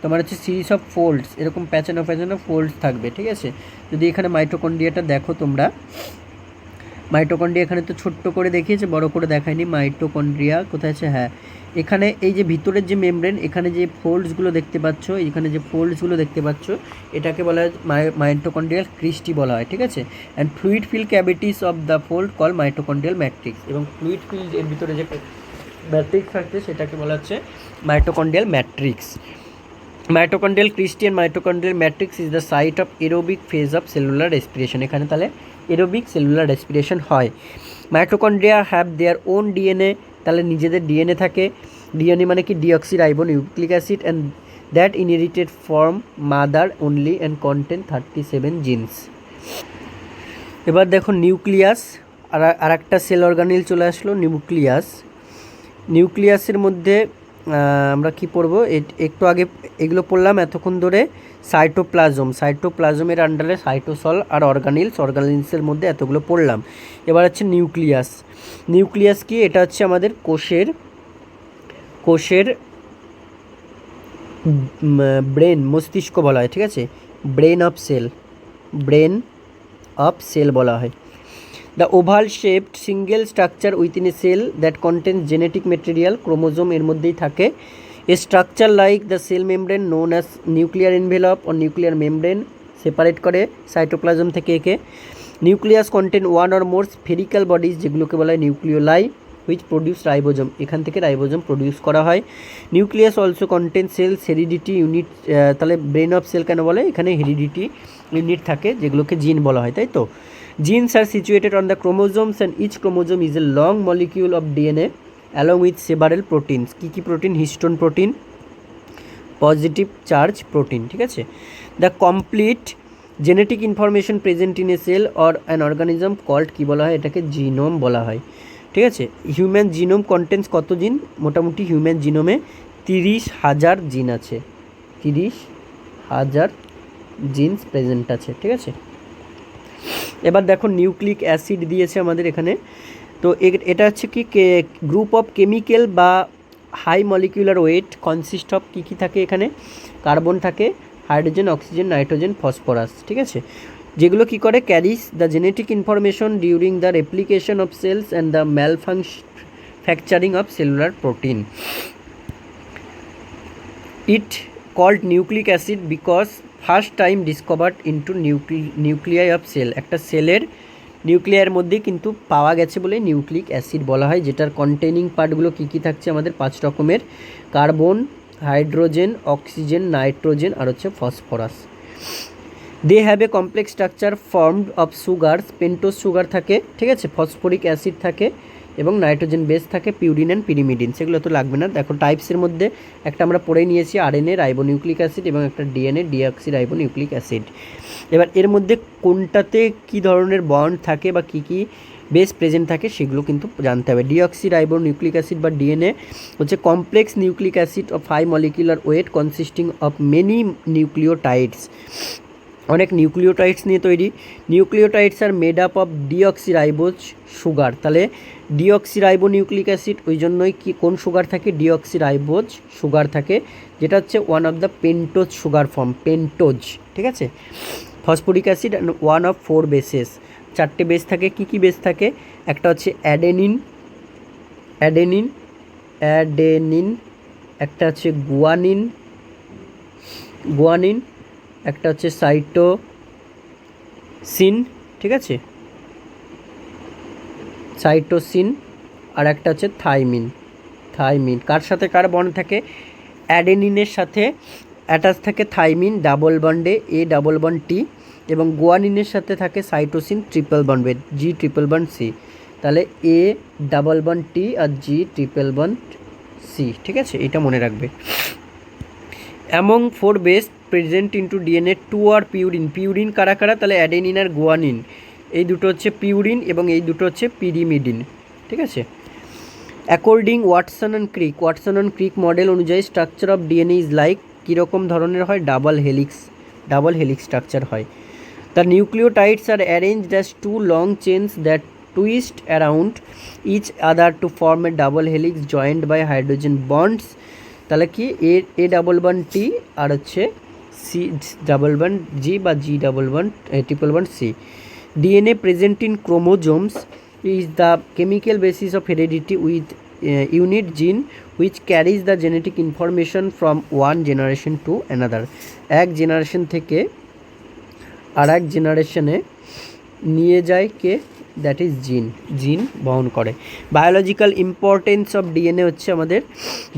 তোমার হচ্ছে সিরিজ অফ ফোল্ডস, এরকম প্যাচানো ফোল্ডস থাকবে, ঠিক আছে। যদি এখানে মাইটোকন্ড্রিয়াটা দেখো তোমরা, মাইটোকন্ড্রিয়া এখানে তো ছোট্ট করে দেখিয়েছে, বড় করে দেখায়নি। মাইটোকন্ড্রিয়া কোথায় আছে, হ্যাঁ এখানে এই যে ভিতরের যে মেমব্রেন, এখানে যে ফোল্ডসগুলো দেখতে পাচ্ছ, এটাকে বলা হয় মাইটোকন্ড্রিয়াল ক্রিস্টি বলা হয়, ঠিক আছে। And fluid fill cavities of the fold call mitochondrial matrix, এবং ফ্লুইড ফিল এর ভিতরে যে ম্যাট্রিক্স থাকছে সেটাকে বলা হচ্ছে mitochondrial matrix. Mitochondrial cristae and mitochondrial matrix is the site of aerobic phase of cellular respiration. এখানে তাহলে এরোবিক সেলুলার রেসপিরেশন হয়। Mitochondria have their own DNA, তাহলে নিজেদের ডিএনএ থাকে। ডিএনএ মানে কি, deoxyribo nucleic acid, and that inherited from mother only and contain 37 jeans. এবার দেখো নিউক্লিয়াস, আর একটা সেল অর্গানিল চলে আসলো, নিউক্লিয়াসের মধ্যে আমরা কি পড়ব, একটু আগে এগুলো পড়লাম এতক্ষণ ধরে। সাইটোপ্লাজমের আন্ডারে সাইটোসল আর অর্গানিলসের মধ্যে এতগুলো পড়লাম। এবার হচ্ছে নিউক্লিয়াস কি, এটা হচ্ছে আমাদের কোষের ব্রেন, মস্তিষ্ক বলা হয়, ঠিক আছে। ব্রেন অফ সেল বলা হয়। The oval shaped single structure within a cell that contains genetic material, chromosome এর মধ্যেই থাকে। A structure like the cell membrane known as nuclear envelope ও নিউক্লিয়ার মেমব্রেন সেপারেট করে সাইটোপ্লাজম থেকে একে। Nucleus contain one or more spherical bodies, যেগুলোকে বলা হয় নিউক্লিওলাই। হুইচ প্রডিউস রাইবোজোম, এখান থেকে রাইবোজোম প্রডিউস করা হয়। Nucleus also contain cells heredity unit, তাহলে ব্রেন অফ সেল কেন বলে, এখানে হেরিডিটি ইউনিট থাকে যেগুলোকে জিন বলা হয়, তাই তো। Genes are situated on the chromosomes and each chromosome is a long molecule of DNA along with several proteins. কী কী protein? Histone protein, positive charge protein, ঠিক আছে। The complete genetic information present in a cell or an organism called, কী বলা হয়, এটাকে genome বলা হয়, ঠিক আছে। হিউম্যান জিনোম কন্টেন্স কত জিন? মোটামুটি হিউম্যান জিনোমে 30,000 জিন আছে, 30,000 জিনস প্রেজেন্ট আছে, ঠিক আছে। এবার দেখো নিউক্লিক অ্যাসিড দিয়েছে আমাদের এখানে। তো এটা হচ্ছে কি গ্রুপ অফ কেমিক্যাল বা high molecular weight consist of, কী কী থাকে এখানে? কার্বন থাকে, হাইড্রোজেন, অক্সিজেন, নাইট্রোজেন, ফসফরাস, ঠিক আছে। যেগুলো কী করে? Carries the genetic information during the replication of cells and the manufacturing of cellular protein. It called nucleic acid because first time discovered into nuclei of cell, একটা সেলের nuclear মধ্যে কিন্তু পাওয়া গেছে বলে নিউক্লিক অ্যাসিড বলা হয়, যেটার কন্টেনিং পার্টগুলো কী কী থাকছে আমাদের? 5 রকমের, কার্বন, হাইড্রোজেন, অক্সিজেন, নাইট্রোজেন আর হচ্ছে phosphorus. They have a complex structure formed of sugar, pentose sugar থাকে, ঠিক আছে, ফসফরিক অ্যাসিড থাকে এবং নাইট্রোজেন বেস থাকে, পিউরিন অ্যান্ড পিরিমিডিন, সেগুলো তো লাগবে না। দেখো টাইপসের মধ্যে একটা আমরা পড়ে নিয়েছি আরএনএ রাইবোনিউক্লিক অ্যাসিড এবং একটা ডিএনএ ডিঅক্সি রাইবোনিউক্লিক অ্যাসিড। এবার এর মধ্যে কোনটাতে কী ধরনের বন্ড থাকে বা কী কী বেস প্রেজেন্ট থাকে সেগুলো কিন্তু জানতে হবে। ডিঅক্সি রাইবোনিউক্লিক অ্যাসিড বা ডিএনএ হচ্ছে complex nucleic acid of high molecular weight consisting of many nucleotides, অনেক নিউক্লিওটাইডস নিয়ে তৈরি। Nucleotides are made up of deoxyribose sugar, তাহলে ডিঅক্সিরাইবোনিউক্লিক অ্যাসিড ওই জন্যই কি কোন সুগার থাকে? ডিঅক্সিরাইবোজ সুগার থাকে, যেটা হচ্ছে one of the pentose sugar form, pentose, ঠিক আছে। Phosphoric acid and one of 4 bases, 4টে বেস থাকে। কী কী বেস থাকে? একটা হচ্ছে অ্যাডেনিন, অ্যাডেনিন, অ্যাডেনিন, একটা হচ্ছে গুয়ানিন, গুয়ানিন, একটা হচ্ছে সাইটোসিন, ঠিক আছে, সাইটোসিন, আর একটা হচ্ছে থাইমিন, থাইমিন। কার সাথে কার বন্ড থাকে? অ্যাডেনিনের সাথে অ্যাটাচ থাকে থাইমিন ডাবল বন্ডে, এ ডাবল বন্ড টি, এবং গুয়ানিনের সাথে থাকে সাইটোসিন ট্রিপল বন্ডে, জি ট্রিপল বন্ড সি, তাহলে এ ডাবল বন্ড টি আর জি ট্রিপল বন্ড সি, ঠিক আছে, এটা মনে রাখবে। Among 4 base present into DNA 2 are purine, purine কারা কারা? তাহলে অ্যাডেনিন আর গুয়ানিন, এই দুটো হচ্ছে পিউরিন এবং এই দুটো হচ্ছে পিরিমিডিন, ঠিক আছে। According Watson and Crick, Watson and Crick model অনুযায়ী structure of DNA is like, কীরকম ধরনের হয়? Double helix, double helix structure হয়। The nucleotides are arranged as 2 long chains that twist around each other to form a double helix joined by hydrogen bonds, তাহলে কি এ double bond T আর হচ্ছে C double bond G বা G double bond triple bond C. DNA present in chromosomes is the chemical basis of heredity with unit gene which carries the genetic information from one generation to another, এক generation থেকে আর এক জেনারেশনে নিয়ে যায় কে? That is জিন, জিন বহন করে। বায়োলজিক্যাল ইম্পর্টেন্স অফ ডিএনএ হচ্ছে আমাদের,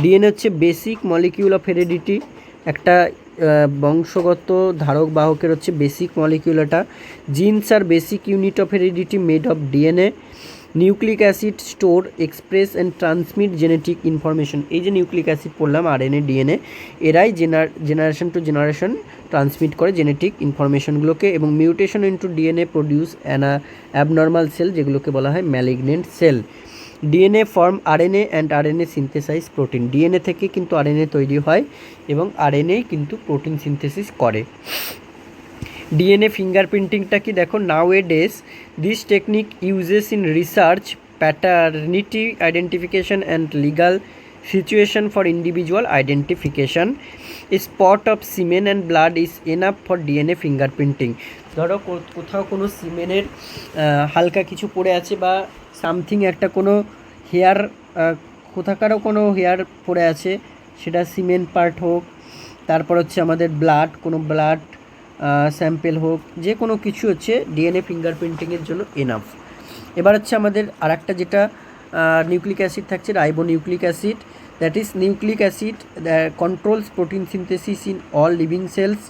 ডিএনএ হচ্ছে বেসিক মলিকিউল অফ হেরিডিটি, একটা বংশগত ধারক বাহকের হচ্ছে বেসিক মলিকিউল এটা। Genes are basic unit of heredity made of DNA. Nucleic acid store, express and transmit genetic information, এই যে নিউক্লিক অ্যাসিড পড়লাম আরএনএ ডিএনএ, এরাই জেনারেশন টু জেনারেশন ট্রান্সমিট করে জেনেটিক ইনফরমেশনগুলোকে, এবং mutation into DNA produce abnormal cell, যেগুলোকে বলা হয় malignant cell. DNA form RNA and RNA synthesize protein, DNA থেকে কিন্তু আরএনএ তৈরি হয় এবং আরএনএ কিন্তু প্রোটিন সিনথেসিস করে। ডিএনএ ফিঙ্গারপ্রিন্টিংটা কি? দেখো nowadays this technique uses in research, paternity identification and legal situation for individual identification. A spot of semen and blood is enough for DNA ফিঙ্গারপ্রিন্টিং। ধরো কোথাও কোনো সিমেনের হালকা কিছু পড়ে আছে বা সামথিং একটা কোনো হেয়ার, কোথাকারও কোনো হেয়ার পড়ে আছে, সেটা সিমেন্ট পার্ট হোক, তারপর হচ্ছে আমাদের ব্লাড, কোনো ব্লাড স্যাম্পেল হোক, যে কোনো কিছু হচ্ছে ডিএনএ ফিঙ্গারপ্রিন্টিংয়ের জন্য এনাফ। এবার হচ্ছে আমাদের আর একটা যেটা নিউক্লিক অ্যাসিড থাকছে ribonucleic acid, that is nucleic acid controls protein synthesis in all living cells.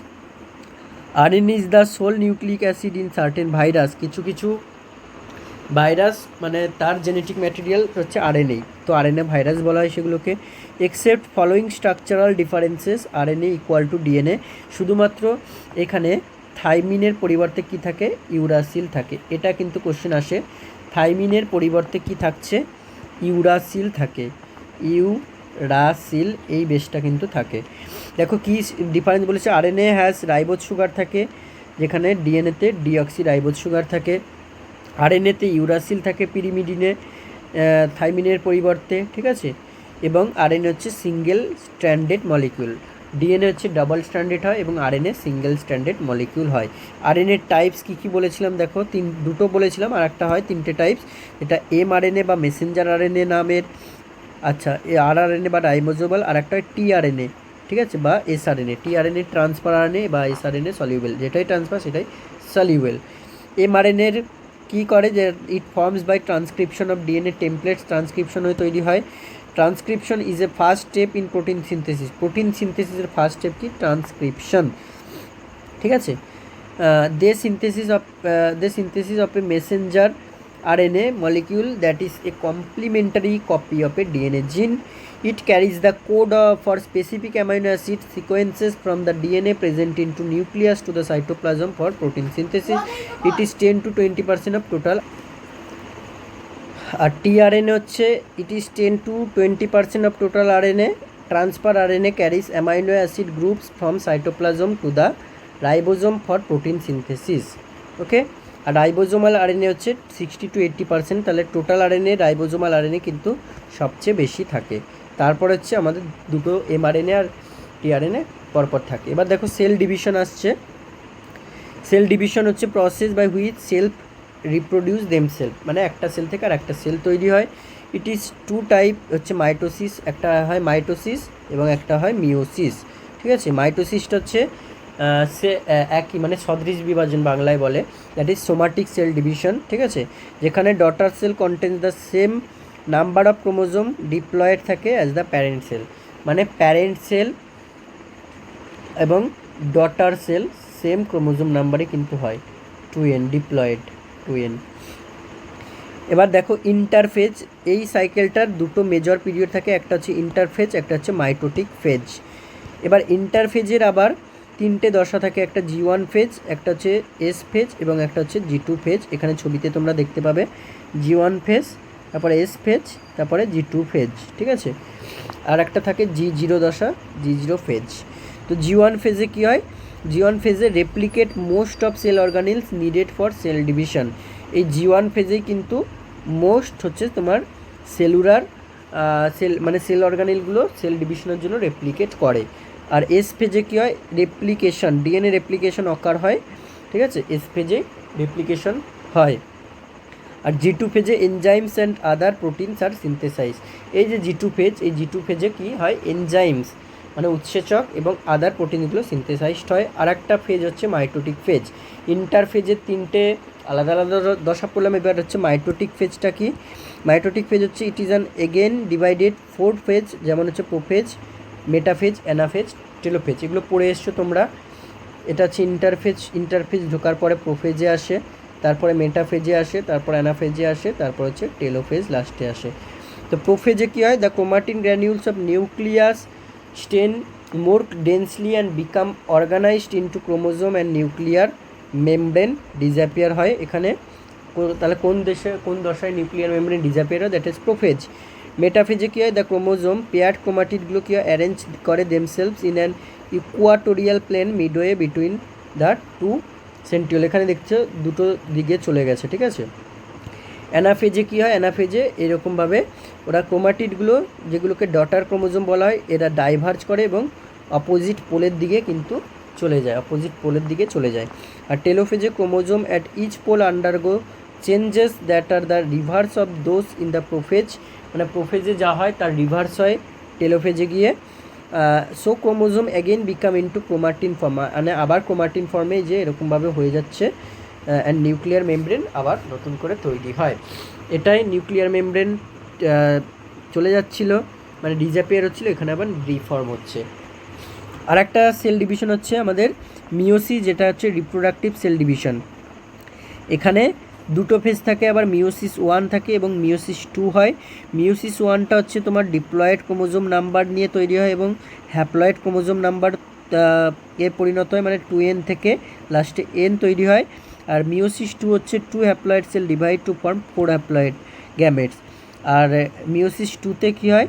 RNA is the sole nucleic acid in certain virus, কিছু কিছু ভাইরাস মানে তার জেনেটিক ম্যাটেরিয়াল হচ্ছে আরএনএ, তো আরএনএ ভাইরাস বলা হয় সেগুলোকে। Except following structural differences RNA equal to DNA, শুধুমাত্র এখানে থাইমিনের পরিবর্তে কি থাকে, ইউরাসিল থাকে। এটা কিন্তু কোশ্চেন আসে, থাইমিনের পরিবর্তে কি থাকছে, ইউরাসিল থাকে, ইউরাসিল এই বেসটা কিন্তু থাকে। দেখো কি ডিফারেন্স বলেছে, আরএনএ হ্যাজ রাইবোজ সুগার থাকে, যেখানে ডিএনএতে ডিঅক্সি রাইবোজ সুগার থাকে। আরএনএতে ইউরাসিল থাকে পিরিমিডিনে, থাইমিনের পরিবর্তে, ঠিক আছে। এবং আরএনএ হচ্ছে সিঙ্গেল স্ট্র্যান্ডেড মলিকিউল, ডিএনএ হচ্ছে ডাবল স্ট্র্যান্ডেড হয় এবং আরএনএ সিঙ্গেল স্ট্র্যান্ডেড মলিকিউল হয়। আরএনএর টাইপস কী কী বলেছিলাম দেখো, দুটো বলেছিলাম, আর একটা হয় তিনটে টাইপস। এটা এমআরএনএ বা মেসেঞ্জার আরএনএ নামের, আচ্ছা আরআরএনএ বা রাইবোজোমাল, আর একটা হয় টিআরএনএ, ঠিক আছে, বা এসআরএনএ। টিআরএনএ ট্রান্সফার আরএনএ বা এসআরএনএ সলিউবেল, যেটাই ট্রান্সফার সেটাই সলিউবেল। এমআরএনএর কী করে যে it forms by transcription of DNA templates, transcription হয়ে তৈরি হয়। Transcription is a first step in protein synthesis, protein সিনথেসিসের ফার্স্ট স্টেপ কি, ট্রান্সক্রিপশন, ঠিক আছে। The synthesis of a messenger RNA molecule that is a complementary copy of a DNA gene. It carries the code for specific amino acid sequences from the DNA present into nucleus to the cytoplasm for protein synthesis. It is 10 to 20% of total. আর tRNA হচ্ছে it is 10 to 20% of total RNA. Transfer RNA carries amino acid groups from cytoplasm to the ribosome for protein synthesis. Okay, আর ribosomal RNA হচ্ছে 60 to 80%, তাহলে total RNA ribosomal RNA কিন্তু সবচেয়ে বেশি থাকে। তারপর হচ্ছে আমাদের দুটো এমআরএনএ আর টিআরএনএ পরপর থাকে। এবার দেখো সেল ডিভিশন আসছে। সেল ডিভিশন হচ্ছে process by which cells reproduce themselves, মানে একটা সেল থেকে আর একটা সেল তৈরি হয়। ইট ইজ টু টাইপ, হচ্ছে মাইটোসিস, একটা হয় মাইটোসিস এবং একটা হয় মিওসিস, ঠিক আছে। মাইটোসিসটা হচ্ছে সে একই মানে সদৃশ বিভাজন বাংলায় বলে, that is somatic cell division, ঠিক আছে, যেখানে daughter cell contains the same number of chromosome diploid থাকে অ্যাজ দ্য প্যারেন্ট সেল, মানে প্যারেন্ট সেল এবং ডটার সেল সেম ক্রোমোজোম নাম্বারে কিন্তু হয়, 2n ডিপ্লয়েড 2n। এবার দেখো ইন্টারফেজ, এই সাইকেলটার দুটো মেজর পিরিয়ড থাকে, একটা হচ্ছে ইন্টারফেজ, একটা হচ্ছে মাইটোটিক ফেজ। এবার ইন্টারফেজের আবার তিনটে দশা থাকে, একটা G1 ফেজ, একটা হচ্ছে S ফেজ এবং একটা হচ্ছে G2 ফেজ। এখানে ছবিতে তোমরা দেখতে পাবে G1 ফেজ, তারপরে S ফেজ, তারপরে G2 ফেজ, ঠিক আছে। আর একটা থাকে G0 দশা, G0 ফেজ। তো G1 ফেজে কী হয়, G1 ফেজে replicate most of cell organelles needed for cell division. এই G1 ফেজেই কিন্তু মোস্ট হচ্ছে তোমার সেলুলার সেল মানে সেল অর্গানিলগুলো সেল ডিভিশনের জন্য রেপ্লিকেট করে। আর এস ফেজে কী হয়, রেপ্লিকেশন, ডিএনএ রেপ্লিকেশন অকার হয়, ঠিক আছে, এস ফেজে রেপ্লিকেশন হয়। আর G2 ফেজে enzymes and other proteins are synthesize. এই যে G2 ফেজ, এই G2 ফেজে কী হয়, এনজাইমস মানে উৎসেচক এবং আদার প্রোটিনগুলো সিনথেসাইজড হয়। আর একটা ফেজ হচ্ছে মাইটোটিক ফেজ। ইন্টারফেজের তিনটে আলাদা আলাদা দশা পড়লাম। এবার হচ্ছে মাইটোটিক ফেজটা কি, মাইটোটিক ফেজ হচ্ছে it is an again divided 4 phase, যেমন হচ্ছে প্রোফেজ, মেটাফেজ, অ্যানাফেজ, টেলোফেজ, এগুলো পড়ে এসছো তোমরা। এটা হচ্ছে ইন্টারফেজ, ইন্টারফেজ ঢোকার পরে প্রোফেজে আসে, তারপরে মেটাফেজে আসে, তারপর অ্যানাফেজে আসে, তারপর হচ্ছে টেলোফেজ লাস্টে আসে। তো প্রোফেজে কী হয়, the chromatin granules of nucleus stain more densely and become organised into chromosome and nuclear membrane disappear হয়। এখানে তাহলে কোন দশায় নিউক্লিয়ার মেমব্রেন ডিসঅ্যাপিয়ার হয়, দ্যাট ইজ প্রোফেজ। মেটাফেজে কী হয়, দ্য ক্রোমোজোম পেয়ার্ড ক্রোমাটিডগুলো কী হয়, অ্যারেঞ্জ করে themselves in an equatorial plane midway between the two centriole. এখানে দেখছো দুটো দিকে চলে গেছে, ঠিক আছে। অ্যানাফেজে কী হয়, অ্যানাফেজে এরকমভাবে ওরা ক্রোমাটিডগুলো যেগুলোকে ডটার ক্রোমোজোম বলা হয়, এরা ডাইভার্জ করে এবং অপোজিট পোলের দিকে কিন্তু চলে যায়, অপোজিট পোলের দিকে চলে যায়। আর টেলোফেজে chromosome at each pole undergo changes that are the reverse of those in the prophase, মানে প্রোফেজে যা হয় তার রিভার্স হয় টেলোফেজে গিয়ে। So chromosome again become into chromatin form, মানে আবার ক্রোমাটিন ফর্মে যে এরকমভাবে হয়ে যাচ্ছে, অ্যান্ড নিউক্লিয়ার মেমব্রেন আবার নতুন করে তৈরি হয়। এটাই নিউক্লিয়ার মেমব্রেন চলে যাচ্ছিলো, মানে ডিসঅ্যাপিয়ার হচ্ছিলো, এখানে আবার রিফর্ম হচ্ছে। আর একটা সেল ডিভিশন হচ্ছে আমাদের মিওসিস, যেটা হচ্ছে রিপ্রোডাক্টিভ সেল ডিভিশন। এখানে দুটো ফেজ থাকে, আবার মিওসিস 1 থাকে এবং মিওসিস 2 হয়। মিওসিস 1টা হচ্ছে তোমার ডিপ্লয়েড ক্রোমোজোম নাম্বার নিয়ে তৈরি হয় এবং হ্যাপ্লয়েড ক্রোমোজোম নাম্বার এ পরিণত হয়, মানে 2n থেকে লাস্টে n তৈরি হয়। আর মিওসিস 2 হচ্ছে 2 haploid cell divide to form 4 haploid gametes. আর মিওসিস 2তে কী হয়,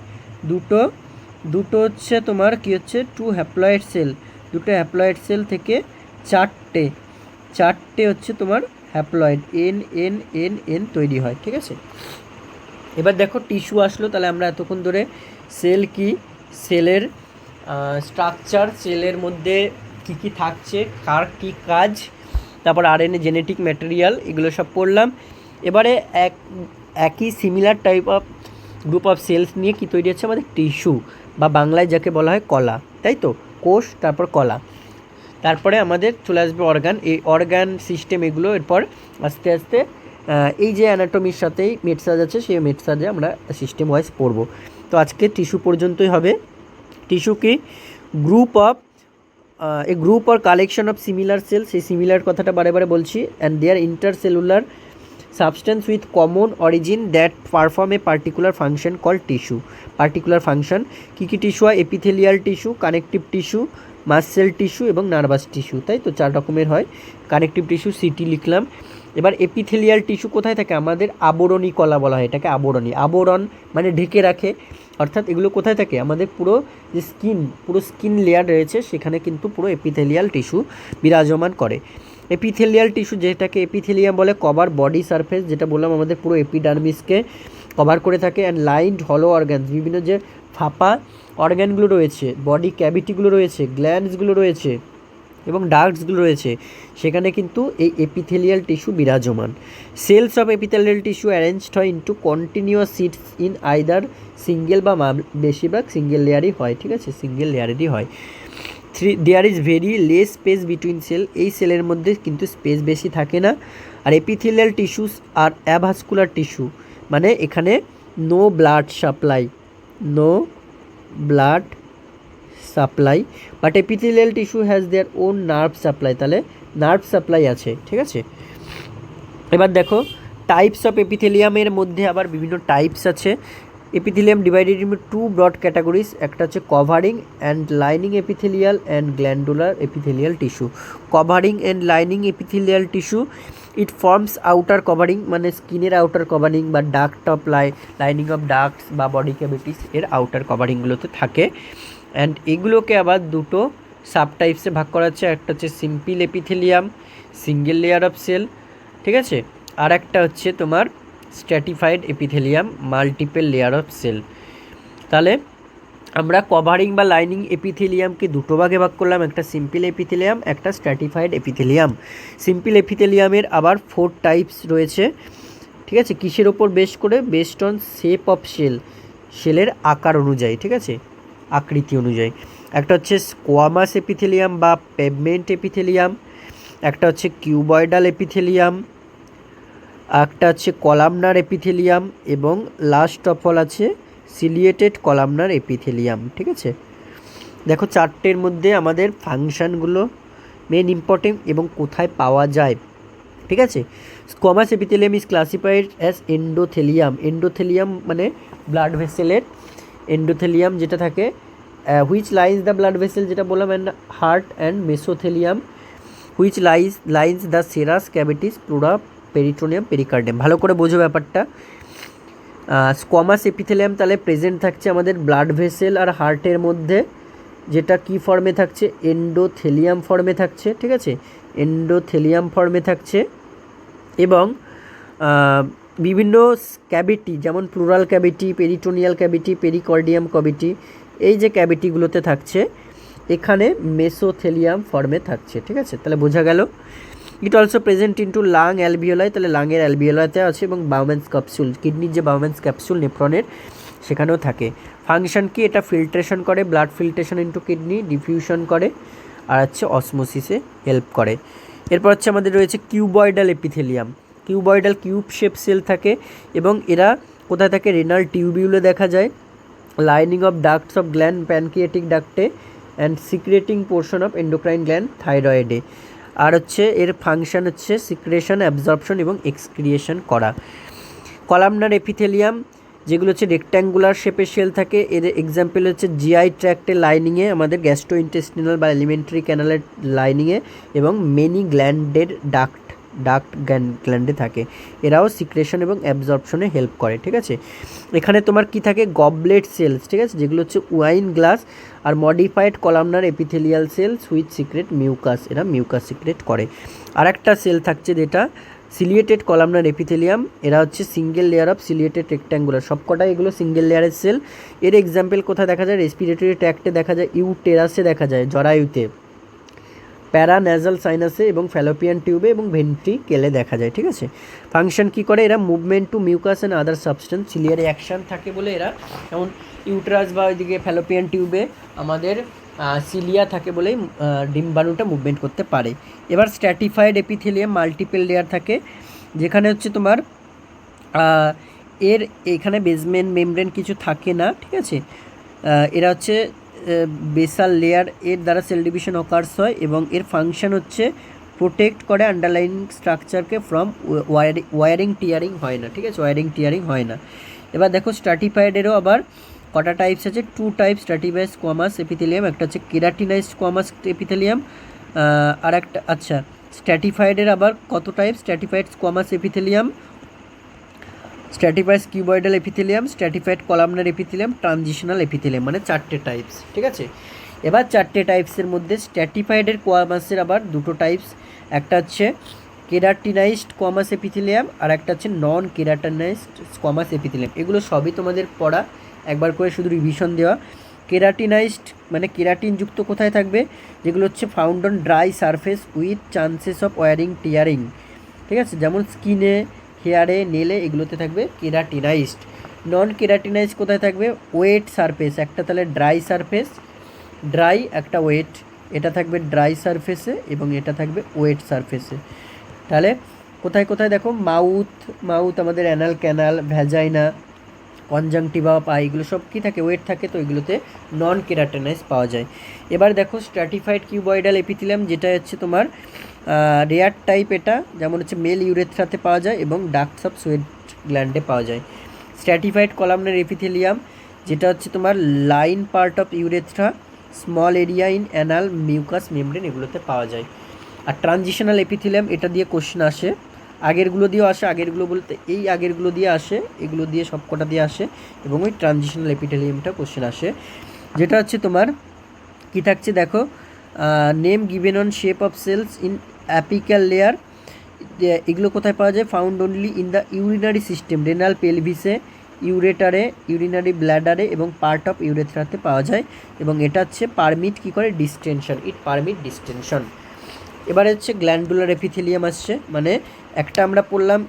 দুটো হচ্ছে তোমার কী হচ্ছে 2 হ্যাপ্লয়েড সেল, দুটো হ্যাপ্লয়েড সেল থেকে চারটে হচ্ছে তোমার haploid n n n n তৈরি হয়। ঠিক আছে, এবার দেখো টিস্যু আসলো। তাহলে আমরা এতক্ষণ ধরে সেল কি, সেলের স্ট্রাকচার, সেলের মধ্যে কী কী থাকছে, কার কী কাজ, তারপর আরএনএ, জেনেটিক ম্যাটেরিয়াল, এগুলো সব পড়লাম। এবারে একই similar type of group of cells নিয়ে কী তৈরি হচ্ছে আমাদের টিস্যু, বা বাংলায় যাকে বলা হয় কলা, তাই তো, কোষ তারপর কলা। তারপরে আমাদের চলে আসবে অর্গান, এই অর্গান সিস্টেম এগুলো এরপর আস্তে আস্তে এই যে অ্যানাটমির সাথেই মেটসাজ আছে, সেই মেটসাজে আমরা সিস্টেম ওয়াইজ পড়বো। তো আজকে টিস্যু পর্যন্তই হবে। টিস্যু কি, group or collection of similar cell, সেই সিমিলার কথাটা বারে বারে বলছি, and their intercellular substance with common origin that perform a particular function call tissue. Particular function কী কী টিস্যু হয়, epithelial tissue, connective tissue, muscle tissue এবং নার্ভাস টিস্যু, তাই তো 4 রকমের হয়। কানেকটিভ টিস্যু সিটি লিখলাম। এবার এপিথেলিয়াল টিস্যু কোথায় থাকে, আমাদের আবরণী কলা বলা হয় এটাকে, আবরণ মানে ঢেকে রাখে, অর্থাৎ এগুলো কোথায় থাকে, আমাদের পুরো যে স্কিন লেয়ার রয়েছে সেখানে কিন্তু পুরো এপিথেলিয়াল টিস্যু বিরাজমান করে। এপিথেলিয়াল টিস্যু যেটাকে এপিথেলিয়াম বলে, কভার বডি সারফেস, যেটা বললাম আমাদের পুরো এপিডার্মিসকে কভার করে থাকে, অ্যান্ড লাইন্ড হলো অর্গানস, বিভিন্ন যে ফাঁপা অর্গ্যানগুলো রয়েছে, বডি ক্যাভিটিগুলো রয়েছে, গ্ল্যান্ডসগুলো রয়েছে এবং ডাক্টসগুলো রয়েছে, সেখানে কিন্তু এই এপিথেলিয়াল টিস্যু বিরাজমান। Cells of epithelial tissue arranged হয় into continuous sheets in either single, বা বেশিরভাগ সিঙ্গেল লেয়ারই হয়। ঠিক আছে, সিঙ্গেল লেয়ারেরই হয়। There is very less space between cell, এই সেলের মধ্যে কিন্তু স্পেস বেশি থাকে না। আর epithelial tissues are avascular tissue, মানে এখানে no blood supply, but epithelial tissue has their own nerve supply, তাহলে নার্ভ সাপ্লাই আছে। ঠিক আছে, এবার দেখো টাইপস অফ এপিথেলিয়ামের মধ্যে আবার বিভিন্ন টাইপস আছে। Epithelium divided into 2 broad categories, একটা হচ্ছে covering and lining epithelial and glandular epithelial tissue. Covering and lining epithelial tissue, it forms outer covering, মানে স্কিনের আউটার কভারিং বা duct of lining of ducts বা বডি ক্যাভিটিস এর outer কভারিংগুলোতে থাকে। And এগুলোকে আবার দুটো সাব টাইপসে ভাগ করা হচ্ছে, একটা হচ্ছে simple epithelium, single layer of cell, ঠিক আছে, আর একটা হচ্ছে তোমার stratified epithelium, multiple layer of cell. তাহলে আমরা কভারিং বা লাইনিং এপিথেলিয়ামকে দুটো ভাগে ভাগ করলাম, একটা সিম্পল এপিথেলিয়াম, একটা স্ট্র্যাটিফাইড এপিথেলিয়াম। সিম্পল এপিথেলিয়ামের আবার 4 টাইপস রয়েছে। ঠিক আছে, কিসের ওপর বেস করে, বেসড অন শেপ অফ সেলের আকার অনুযায়ী, ঠিক আছে, আকৃতি অনুযায়ী। একটা হচ্ছে স্কোয়ামাস এপিথেলিয়াম বা পেভমেন্ট এপিথেলিয়াম, একটা হচ্ছে কিউবয়েডাল এপিথেলিয়াম, একটা হচ্ছে কলামনার এপিথেলিয়াম এবং লাস্ট অফ অল আছে সিলিয়েটেড কলামনার এপিথেলিয়াম। ঠিক আছে, দেখো 4টের মধ্যে আমাদের ফাংশানগুলো মেন ইম্পর্টেন্ট এবং কোথায় পাওয়া যায়। ঠিক আছে, squamous epithelium is classified as endothelium মানে ব্লাড ভেসেলের এন্ডোথেলিয়াম যেটা থাকে, which lines the blood vessel যেটা বললাম, and heart, and mesothelium which lines the serous cavities, pleura, peritoneum, pericardium. ভালো করে বোঝো ব্যাপারটা। স্কোয়ামাস এপিথেলিয়াম তাহলে প্রেজেন্ট থাকছে আমাদের ব্লাড ভেসেল আর হার্টের মধ্যে, যেটা কি ফর্মে থাকছে, এন্ডোথেলিয়াম ফর্মে থাকছে। ঠিক আছে, এন্ডোথেলিয়াম ফর্মে থাকছে এবং বিভিন্ন ক্যাভিটি যেমন pleural cavity, peritoneal cavity, pericardium cavity, এই যে ক্যাভিটিগুলোতে থাকছে এখানে মেসোথেলিয়াম ফর্মে থাকছে। ঠিক আছে, তাহলে বোঝা গেল। It also present into lung alveoli, তাহলে লাংয়ের অ্যালভিওলাইতে আছে, এবং বাউম্যান্স ক্যাপসুল, কিডনির যে বাউম্যান্স ক্যাপসুল নেফ্রনের সেখানেও থাকে। ফাংশন কি, এটা ফিল্ট্রেশন করে, blood filtration into kidney, diffusion করে, আর হচ্ছে অসমোসিসে হেল্প করে। এরপর হচ্ছে আমাদের রয়েছে cuboidal epithelium. Cuboidal cube shape cell থাকে এবং এরা কোথায় থাকে, রেনাল টিউবিউলে দেখা যায়, lining of ducts of gland pancreatic ডাক্টে, and secreting portion of endocrine gland থাইরয়েডে। আর হচ্ছে এর ফাংশন হচ্ছে সিক্রেশন, অ্যাবজর্পশন এবং এক্সক্রিয়েশন করা। কলামনার এপিথেলিয়াম যেগুলো হচ্ছে রেক্ট্যাঙ্গুলার শেপের সেল থাকে, এর এক্সাম্পল হচ্ছে জিআই ট্র্যাক্টের লাইনিংয়ে, আমাদের গ্যাস্ট্রো ইন্টেস্টিনাল বা এলিমেন্টারি ক্যানালের লাইনিংয়ে, এবং মেনি গ্ল্যান্ডের ডাক্ট গ্ল্যান্ডে থাকে। এরাও সিক্রেশন এবং অ্যাবজর্পশনে হেল্প করে। ঠিক আছে, এখানে তোমার কি থাকে, গবলেট সেলস, ঠিক আছে, যেগুলো হচ্ছে wine glass are modified columnar epithelial cells which secrete mucus, এরা মিউকাস সিক্রেট করে। আর একটা সেল থাকছে যেটা সিলিয়েটেড কলামনার এপিথেলিয়াম, এরা হচ্ছে single layer of ciliated rectangular, সবকটাই এগুলো সিঙ্গেল লেয়ারের সেল। এর এক্সাম্পল কোথায় দেখা যায়, রেসপিরেটরি ট্র্যাক্টে দেখা যায়, ইউটেরাসে দেখা যায়, জরায়ুতে, প্যারান্যাজাল সাইনাসে এবং ফ্যালোপিয়ান টিউবে এবং ভেন্ট্রিকেলে দেখা যায়। ঠিক আছে, ফাংশন কী করে, এরা movement to mucus and other substance, ciliary action থাকে বলে এরা, যেমন ইউটেরাস বা ওইদিকে ফ্যালোপিয়ান টিউবে আমাদের সিলিয়া থাকে বলেই ডিম্বাণুটা মুভমেন্ট করতে পারে। এবার স্ট্র্যাটিফাইড এপিথেলিয়াম মাল্টিপল লেয়ার থাকে, যেখানে হচ্ছে তোমার এর এখানে বেসমেন্ট মেমব্রেন কিছু থাকে না। ঠিক আছে, এরা হচ্ছে বেসাল লেয়ার, এর দ্বারা সেল ডিভিশন অকার্স হয় এবং এর ফাংশন হচ্ছে প্রোটেক্ট করে আন্ডারলাইন স্ট্রাকচারকে ফ্রম ওয়ারিং টিয়ারিং হয় না। ঠিক আছে, ওয়ারিং টিয়ারিং হয় না। এবার দেখো স্ট্র্যাটিফাইডেরও আবার কটা টাইপস আছে, 2 টাইপ স্ট্র্যাটিফাইড স্কোয়ামাস এপিথেলিয়াম, একটা হচ্ছে কেরাটিনাইজড স্কোয়ামাস এপিথেলিয়াম, আর একটা আচ্ছা স্ট্র্যাটিফাইডের আবার কত type, stratified squamous epithelium, stratified cuboidal epithelium, stratified columnar epithelium, transitional epithelium, মানে 4টে টাইপস। ঠিক আছে, এবার 4টে টাইপসের মধ্যে স্ট্র্যাটিফাইডের কোয়ামাসের আবার 2টো টাইপস, একটা হচ্ছে কেরাটিনাইজড স্কোয়ামাস এপিথেলিয়াম আর একটা হচ্ছে নন কেরাটিনাইজড স্কোয়ামাস এপিথেলিয়াম। এগুলো সবই তোমাদের পড়া, একবার করে শুধু রিভিশন দেওয়া। কেরাটিনাইজড মানে কেরাটিনযুক্ত কোথায় থাকবে, যেগুলো হচ্ছে found on dry surface with chances of wearing tearing. ঠিক আছে, যেমন স্কিনে, হেয়ারে, নেলে, এগুলোতে থাকবে কেরাটিনাইজড। নন কেরাটিনাইজড কোথায় থাকবে, ওয়েট সারফেস, একটা তাহলে ড্রাই সারফেস, ড্রাই একটা ওয়েট, এটা থাকবে ড্রাই সারফেসে এবং এটা থাকবে ওয়েট সারফেসে। তাহলে কোথায় কোথায় দেখো, মাউথ আমাদের অ্যানাল ক্যানাল, ভ্যাজাইনা, কনজাংটিভা, পাই, এগুলো সব কী থাকে, ওয়েট থাকে, তো এগুলোতে নন কেরাটিনাইজ পাওয়া যায়। এবার দেখো স্ট্র্যাটিফাইড কিউবয়েডাল এপিথেলিয়াম, যেটা হচ্ছে তোমার রেয়ার টাইপ, এটা যেমন হচ্ছে মেল ইউরেথ্রাতে পাওয়া যায় এবং ডাক্টস অফ সোয়েট গ্ল্যান্ডে পাওয়া যায়। স্ট্র্যাটিফাইড কলামনার এপিথেলিয়াম, যেটা হচ্ছে তোমার line part of urethra, small area in anal mucus membrane, এগুলোতে পাওয়া যায়। আর ট্রানজিশনাল এপিথেলিয়াম, এটা দিয়ে কোশ্চেন আসে, আগেরগুলো দিয়েও আসে, আগেরগুলো বলতে এই আগেরগুলো দিয়ে আসে, এগুলো দিয়ে সবকটা দিয়ে আসে, এবং ওই ট্রানজিশনাল এপিথেলিয়ামটা কোশ্চেন আসে, যেটা হচ্ছে তোমার কী থাকছে দেখো, name given on shape of cells in apical layer, এগুলো কোথায় পাওয়া যায়, found only in the urinary system, renal পেলভিসে, ইউরেটারে, ইউরিনারি ব্ল্যাডারে এবং পার্ট অফ ইউরেথ্রাতে পাওয়া যায়, এবং এটা হচ্ছে পারমিট কী করে, ডিস্টেনশন, ইট পারমিট ডিস্টেনশন। এবারে হচ্ছে গ্ল্যান্ডুলার এপিথেলিয়াম আসছে, মানে একটা আমরা পড়লাম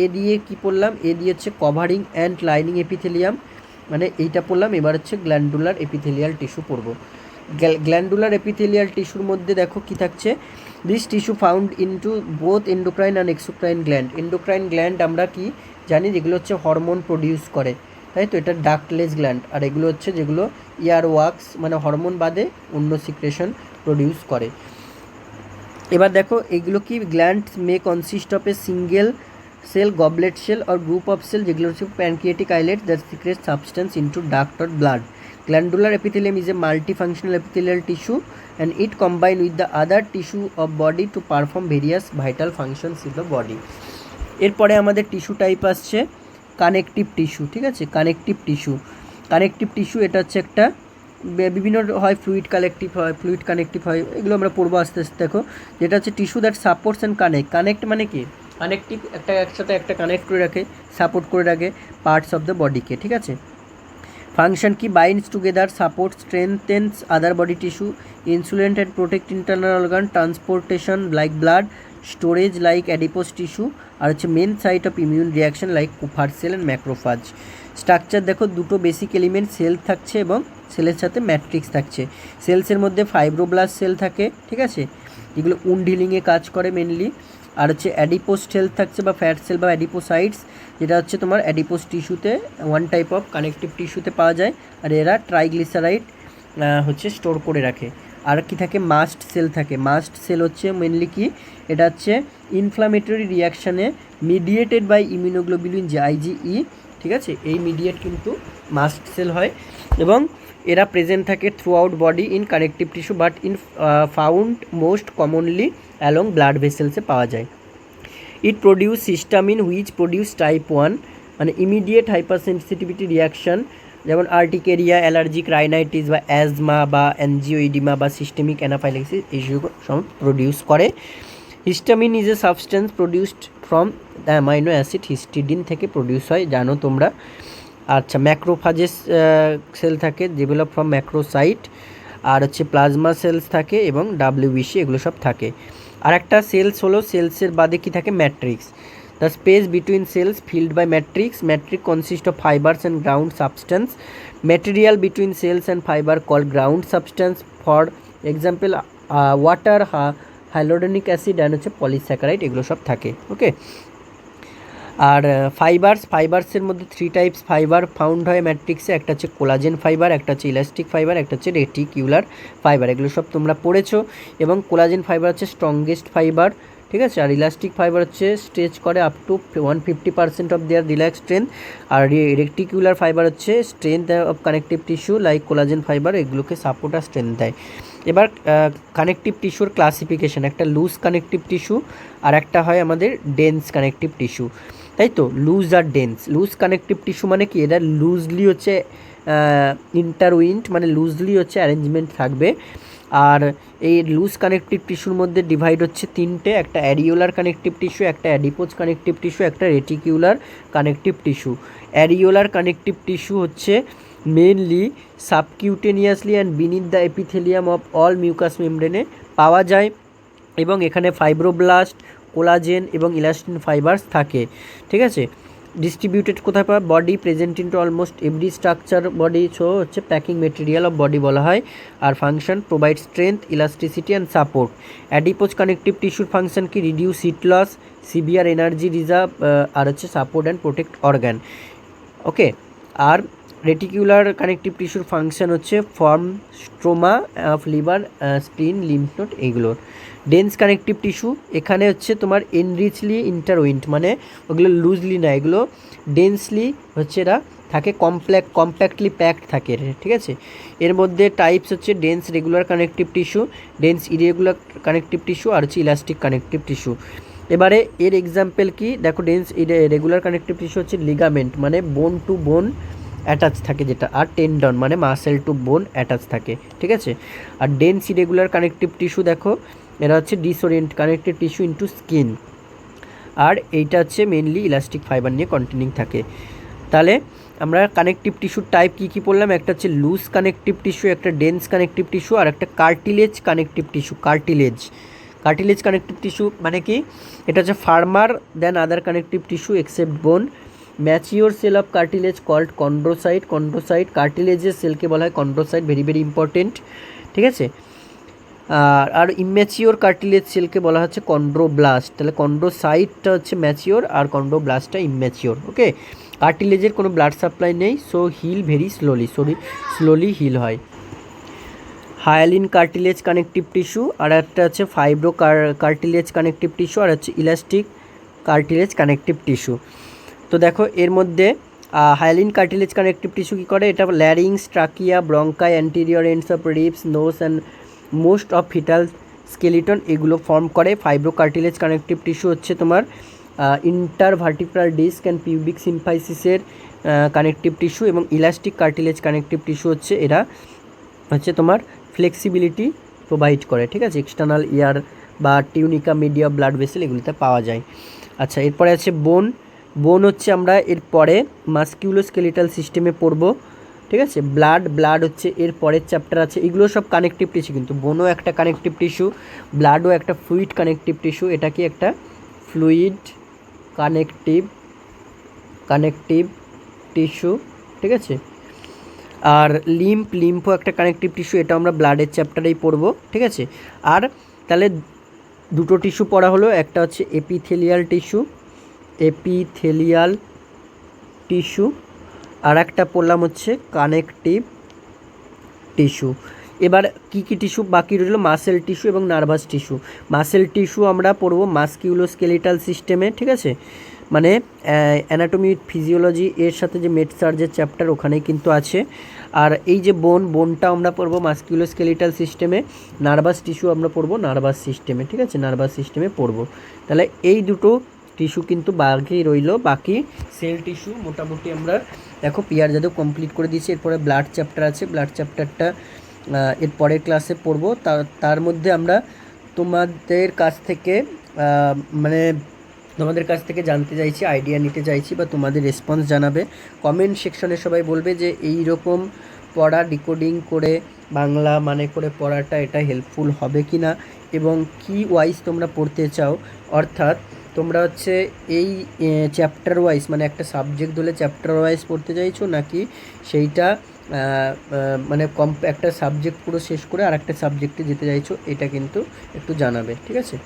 এ দিয়ে কি পড়লাম, এ দিয়ে হচ্ছে কভারিং অ্যান্ড লাইনিং এপিথেলিয়াম, মানে এইটা পড়লাম। এবার হচ্ছে গ্ল্যান্ডুলার এপিথেলিয়াল টিস্যু পড়ব। গ্ল্যান্ডুলার এপিথেলিয়াল টিস্যুর মধ্যে দেখো কি থাকছে, this tissue found into both endocrine and exocrine gland. Endocrine gland আমরা কি জানি, যেগুলো হচ্ছে হরমোন প্রডিউস করে, তাই তো, এটা ডাক্টলেস গ্ল্যান্ড। আর এগুলো হচ্ছে যেগুলো ইয়ার ওয়াক্স মানে হরমোন বাদে অন্য সিক্রেশন প্রডিউস করে। এবার দেখো এগুলো কি, gland may consist of a single cell, goblet cell or group of cell, যেগুলো হচ্ছে pancreatic islet that secrete substance into duct or blood. Glandular epithelium is a multifunctional epithelial tissue and it combine with the other tissue of body to perform various vital functions in the body. এরপরে আমাদের tissue type আসছে connective tissue. ঠিক আছে, connective tissue এটা হচ্ছে একটা বিভিন্ন হয়, ফ্লুইড কানেকটিভ হয়, এগুলো আমরা পড়বো আস্তে আস্তে। দেখো যেটা হচ্ছে tissue that supports and connect মানে কি, কানেকটিভ, একটা একসাথে একটা কানেক্ট করে রাখে, সাপোর্ট করে রাখে পার্টস অফ দ্য বডিকে। ঠিক আছে, ফাংশন কি, binds together, support, strengthens other body tissue, insulates and protect internal organ, transportation like blood, storage like adipose tissue, আর হচ্ছে main site of immune reaction like Kupffer cell and macrophage. Structure দেখো, দুটো basic element sell থাকছে এবং সেলের সাথে matrix থাকছে। সেলসের মধ্যে ফাইব্রোব্লাস্ট সেল থাকে, ঠিক আছে, যেগুলো উন্ড হিলিংয়ে কাজ করে মেনলি। আর হচ্ছে অ্যাডিপোস সেল থাকছে বা ফ্যাট সেল বা অ্যাডিপোসাইটস, যেটা হচ্ছে তোমার অ্যাডিপোস টিস্যুতে ওয়ান টাইপ অফ কানেকটিভ টিস্যুতে পাওয়া যায়, আর এরা ট্রাইগ্লিসারাইড হচ্ছে স্টোর করে রাখে। আর কি থাকে, মাস্ট সেল থাকে। মাস্ট সেল হচ্ছে মেনলি কি, এটা হচ্ছে ইনফ্লামেটরি রিয়াকশানে মিডিয়েটেড বাই ইমিউনোগ্লোবুলিন যে IgE, ঠিক আছে, এই মিডিয়েট কিন্তু মাস্ট সেল হয়, এবং এরা প্রেজেন্ট থাকে throughout body in connective tissue, but in found most commonly along blood ভেসেলসে পাওয়া যায়। It produce histamine which produce type 1 মানে ইমিডিয়েট হাইপার সেন্সিটিভিটি রিয়াকশান, যেমন আর্টিকেরিয়া, অ্যালার্জিক রাইনাইটিস বা অ্যাজমা বা অ্যানজিওইডিমা বা সিস্টেমিক অ্যানাফাইলাক্সিস এইসব সব প্রডিউস করে। Histamine is a substance produced from the amino acid histidine থেকে প্রডিউস হয়, জানো তোমরা। আচ্ছা, ম্যাক্রোফাজেস সেল থাকে ডেভেলপ ফ্রম ম্যাক্রোসাইট, আর হচ্ছে প্লাজমা সেলস থাকে এবং WBC এগুলো সব থাকে। আর একটা সেলস হলো, সেলসের বাদে কি থাকে, matrix. The space between cells filled by matrix. Matrix consist of fibres and ground substance. Material between cells and fibre call ground substance, for example water, hyaluronic acid and হচ্ছে polysaccharide, এগুলো সব থাকে। ওকে, আর ফাইবার্সের মধ্যে 3 types fibre found হয় ম্যাট্রিক্সে। একটা হচ্ছে collagen fibre, একটা হচ্ছে ইলাস্টিক ফাইবার, একটা হচ্ছে রেটিকিউলার ফাইবার, এগুলো সব তোমরা পড়েছো। এবং কোলাজেন ফাইবার হচ্ছে স্ট্রংগেস্ট ফাইবার, ঠিক আছে, আর ইলাস্টিক ফাইবার হচ্ছে স্ট্রেচ করে up to 150% of their relax strength, আর রেটিকিউলার ফাইবার হচ্ছে strength of connective tissue like collagen fibre, এগুলোকে সাপোর্ট আর স্ট্রেংথ দেয়। এবার কানেকটিভ টিস্যুর ক্লাসিফিকেশন, একটা লুজ কানেকটিভ টিস্যু আর একটা হয় আমাদের ডেন্স কানেকটিভ টিস্যু, তাই তো, লুজ আর ডেন্স। লুজ কানেকটিভ টিস্যু মানে কি, এটা লুজলি হচ্ছে ইন্টারউইন্ট, মানে লুজলি হচ্ছে অ্যারেঞ্জমেন্ট থাকবে। আর এই লুজ কানেকটিভ টিস্যুর মধ্যে ডিভাইড হচ্ছে 3টে, একটা অ্যারিওলার কানেকটিভ টিস্যু, একটা অ্যাডিপোজ কানেকটিভ টিস্যু, একটা reticular connective tissue. Areolar connective tissue হচ্ছে mainly subcutaneously and beneath the epithelium of all mucous মেমব্রেনে পাওয়া যায়, এবং এখানে ফাইব্রোব্লাস্ট, কোলাজেন এবং ইলাস্টিন ফাইবার্স থাকে, ঠিক আছে। ডিস্ট্রিবিউটেড কোথায় পাওয়া, body present into almost every structure body, so হচ্ছে প্যাকিং মেটেরিয়াল অফ বডি বলা হয়। আর function, provide strength, elasticity and support. Adipose connective টিস্যুর ফাংশন কি, reduce heat loss, severe energy reserve, আর হচ্ছে support and protect organ. Okay, আর reticular connective টিস্যুর ফাংশন হচ্ছে form stroma of liver, spleen, lymph node এইগুলোর। ডেন্স কানেকটিভ টিস্যু, এখানে হচ্ছে তোমার এনরিচলি ইন্টারউইন্ট, মানে ওগুলো লুজলি না, এগুলো ডেন্সলি হচ্ছে এরা থাকে, কম্প্যাক্টলি প্যাকড থাকে, ঠিক আছে। এর মধ্যে টাইপস হচ্ছে dense regular connective tissue, dense irregular connective tissue, আর হচ্ছে ইলাস্টিক কানেকটিভ টিস্যু। এবারে এর এক্সাম্পল কি দেখো, ডেন্স রেগুলার কানেকটিভ টিস্যু হচ্ছে লিগামেন্ট, মানে বোন টু বোন অ্যাটাচ থাকে যেটা, আর টেন্ডন মানে মাসেল টু বোন অ্যাটাচ থাকে, ঠিক আছে। আর ডেন্স ইরেগুলার কানেকটিভ টিস্যু দেখো, এরা হচ্ছে disorient connective tissue into skin, আর এইটা হচ্ছে মেনলি ইলাস্টিক ফাইবার নিয়ে কন্টেনিং থাকে। তাহলে আমরা কানেকটিভ টিস্যুর টাইপ কী কী পড়লাম, একটা হচ্ছে লুজ কানেকটিভ টিস্যু, একটা ডেন্স কানেকটিভ টিস্যু, আর একটা cartilage connective tissue. Cartilage connective tissue মানে কি, এটা হচ্ছে firmer than other connective tissue except bone. Mature cell of cartilage called chondrocyte, কার্টিলেজের সেলকে বলা হয় কন্ড্রোসাইট, ভেরি ভেরি ইম্পর্টেন্ট, ঠিক আছে। আর ইম্যাচিওর কার্টিলেজ সেলকে বলা হচ্ছে কন্ড্রোব্লাস্ট। তাহলে কন্ড্রোসাইটটা হচ্ছে ম্যাচিওর আর কন্ড্রোব্লাস্টটা ইম্যাচিওর। ওকে, কার্টিলেজের কোনো ব্লাড সাপ্লাই নেই, so heal very slowly heal হয়। হায়ালিন কার্টিলেজ কানেকটিভ টিস্যু, আর একটা হচ্ছে ফাইব্রো কার্টিলেজ কানেকটিভ টিস্যু, আর হচ্ছে ইলাস্টিক কার্টিলেজ কানেকটিভ টিস্যু। তো দেখো এর মধ্যে হায়ালিন কার্টিলেজ কানেকটিভ টিস্যু কী করে, এটা larynx, trachea, bronchi, anterior ends of ribs, nose and most of fetal skeleton এগুলো ফর্ম করে। ফাইব্রো কার্টিলেজ কানেকটিভ টিস্যু হচ্ছে তোমার ইন্টারভার্টিব্রাল ডিস্ক অ্যান্ড পিউবিক সিম্পাইসিসের কানেকটিভ টিস্যু, এবং ইলাস্টিক কার্টিলেজ কানেকটিভ টিস্যু হচ্ছে এরা হচ্ছে তোমার ফ্লেক্সিবিলিটি প্রোভাইড করে, ঠিক আছে, এক্সটার্নাল ইয়ার বা টিউনিকা মিডিয়া ব্লাড ভেসেল এগুলোতে পাওয়া যায়। আচ্ছা, এরপরে আছে বোন হচ্ছে আমরা এরপরে মাসকিউলোস্কেলিটাল সিস্টেমে পড়বো, ঠিক আছে। ব্লাড হচ্ছে এর পরের চ্যাপ্টার আছে, এগুলো সব কানেকটিভ টিস্যু, কিন্তু বোনও একটা কানেকটিভ টিস্যু, ব্লাডও একটা ফ্লুইড কানেকটিভ টিস্যু, এটা কি একটা ফ্লুইড কানেকটিভ টিস্যু, ঠিক আছে। আর লিম্ফও একটা কানেকটিভ টিস্যু, এটা আমরা ব্লাডের চ্যাপ্টারেই পড়বো, ঠিক আছে। আর তাহলে দুটো টিস্যু পড়া হলো, একটা হচ্ছে এপিথেলিয়াল টিস্যু আর একটা পড়লাম হচ্ছে কানেকটিভ টিস্যু। এবার কী কী টিস্যু বাকি রইল? মাসেল টিস্যু এবং নার্ভাস টিস্যু। মাসেল টিস্যু আমরা পড়বো মাস্কিউলোস্কেলিটাল সিস্টেমে, ঠিক আছে, মানে অ্যানাটমি ফিজিওলজি এর সাথে যে মেড সার্জের চ্যাপ্টার ওখানেই কিন্তু আছে। আর এই যে বোনটা আমরা পড়বো মাস্কিউলোস্কেলিটাল সিস্টেমে, নার্ভাস টিস্যু আমরা পড়বো নার্ভাস সিস্টেমে, ঠিক আছে, নার্ভাস সিস্টেমে পড়বো। তাহলে এই দুটো টিস্যু কিন্তু বাকি রইল। বাকি সেল টিস্যু মোটামুটি আমরা দেখো পিয়ার যাদব কমপ্লিট করে দিয়েছি। এরপরে ব্লাড চ্যাপ্টার আছে, ব্লাড চ্যাপ্টারটা এর পরের ক্লাসে পড়বো। তার মধ্যে আমরা তোমাদের কাছ থেকে তোমাদের কাছ থেকে জানতে চাইছি, আইডিয়া নিতে চাইছি, বা তোমাদের রেসপন্স জানাবে কমেন্ট সেকশনে। সবাই বলবে যে এই রকম পড়া ডিকোডিং করে বাংলা মানে করে পড়াটা এটা হেল্পফুল হবে কি না, এবং কি ওয়াইজ তোমরা পড়তে চাও, অর্থাৎ তোমরা হচ্ছে এই চ্যাপ্টার ওয়াইজ মানে একটা সাবজেক্ট ধরে চ্যাপ্টার ওয়াইজ পড়তে চাইছো, নাকি সেইটা মানে একটা সাবজেক্ট পুরো শেষ করে আর একটা সাবজেক্টে যেতে চাইছো, এটা কিন্তু একটু জানাবে, ঠিক আছে।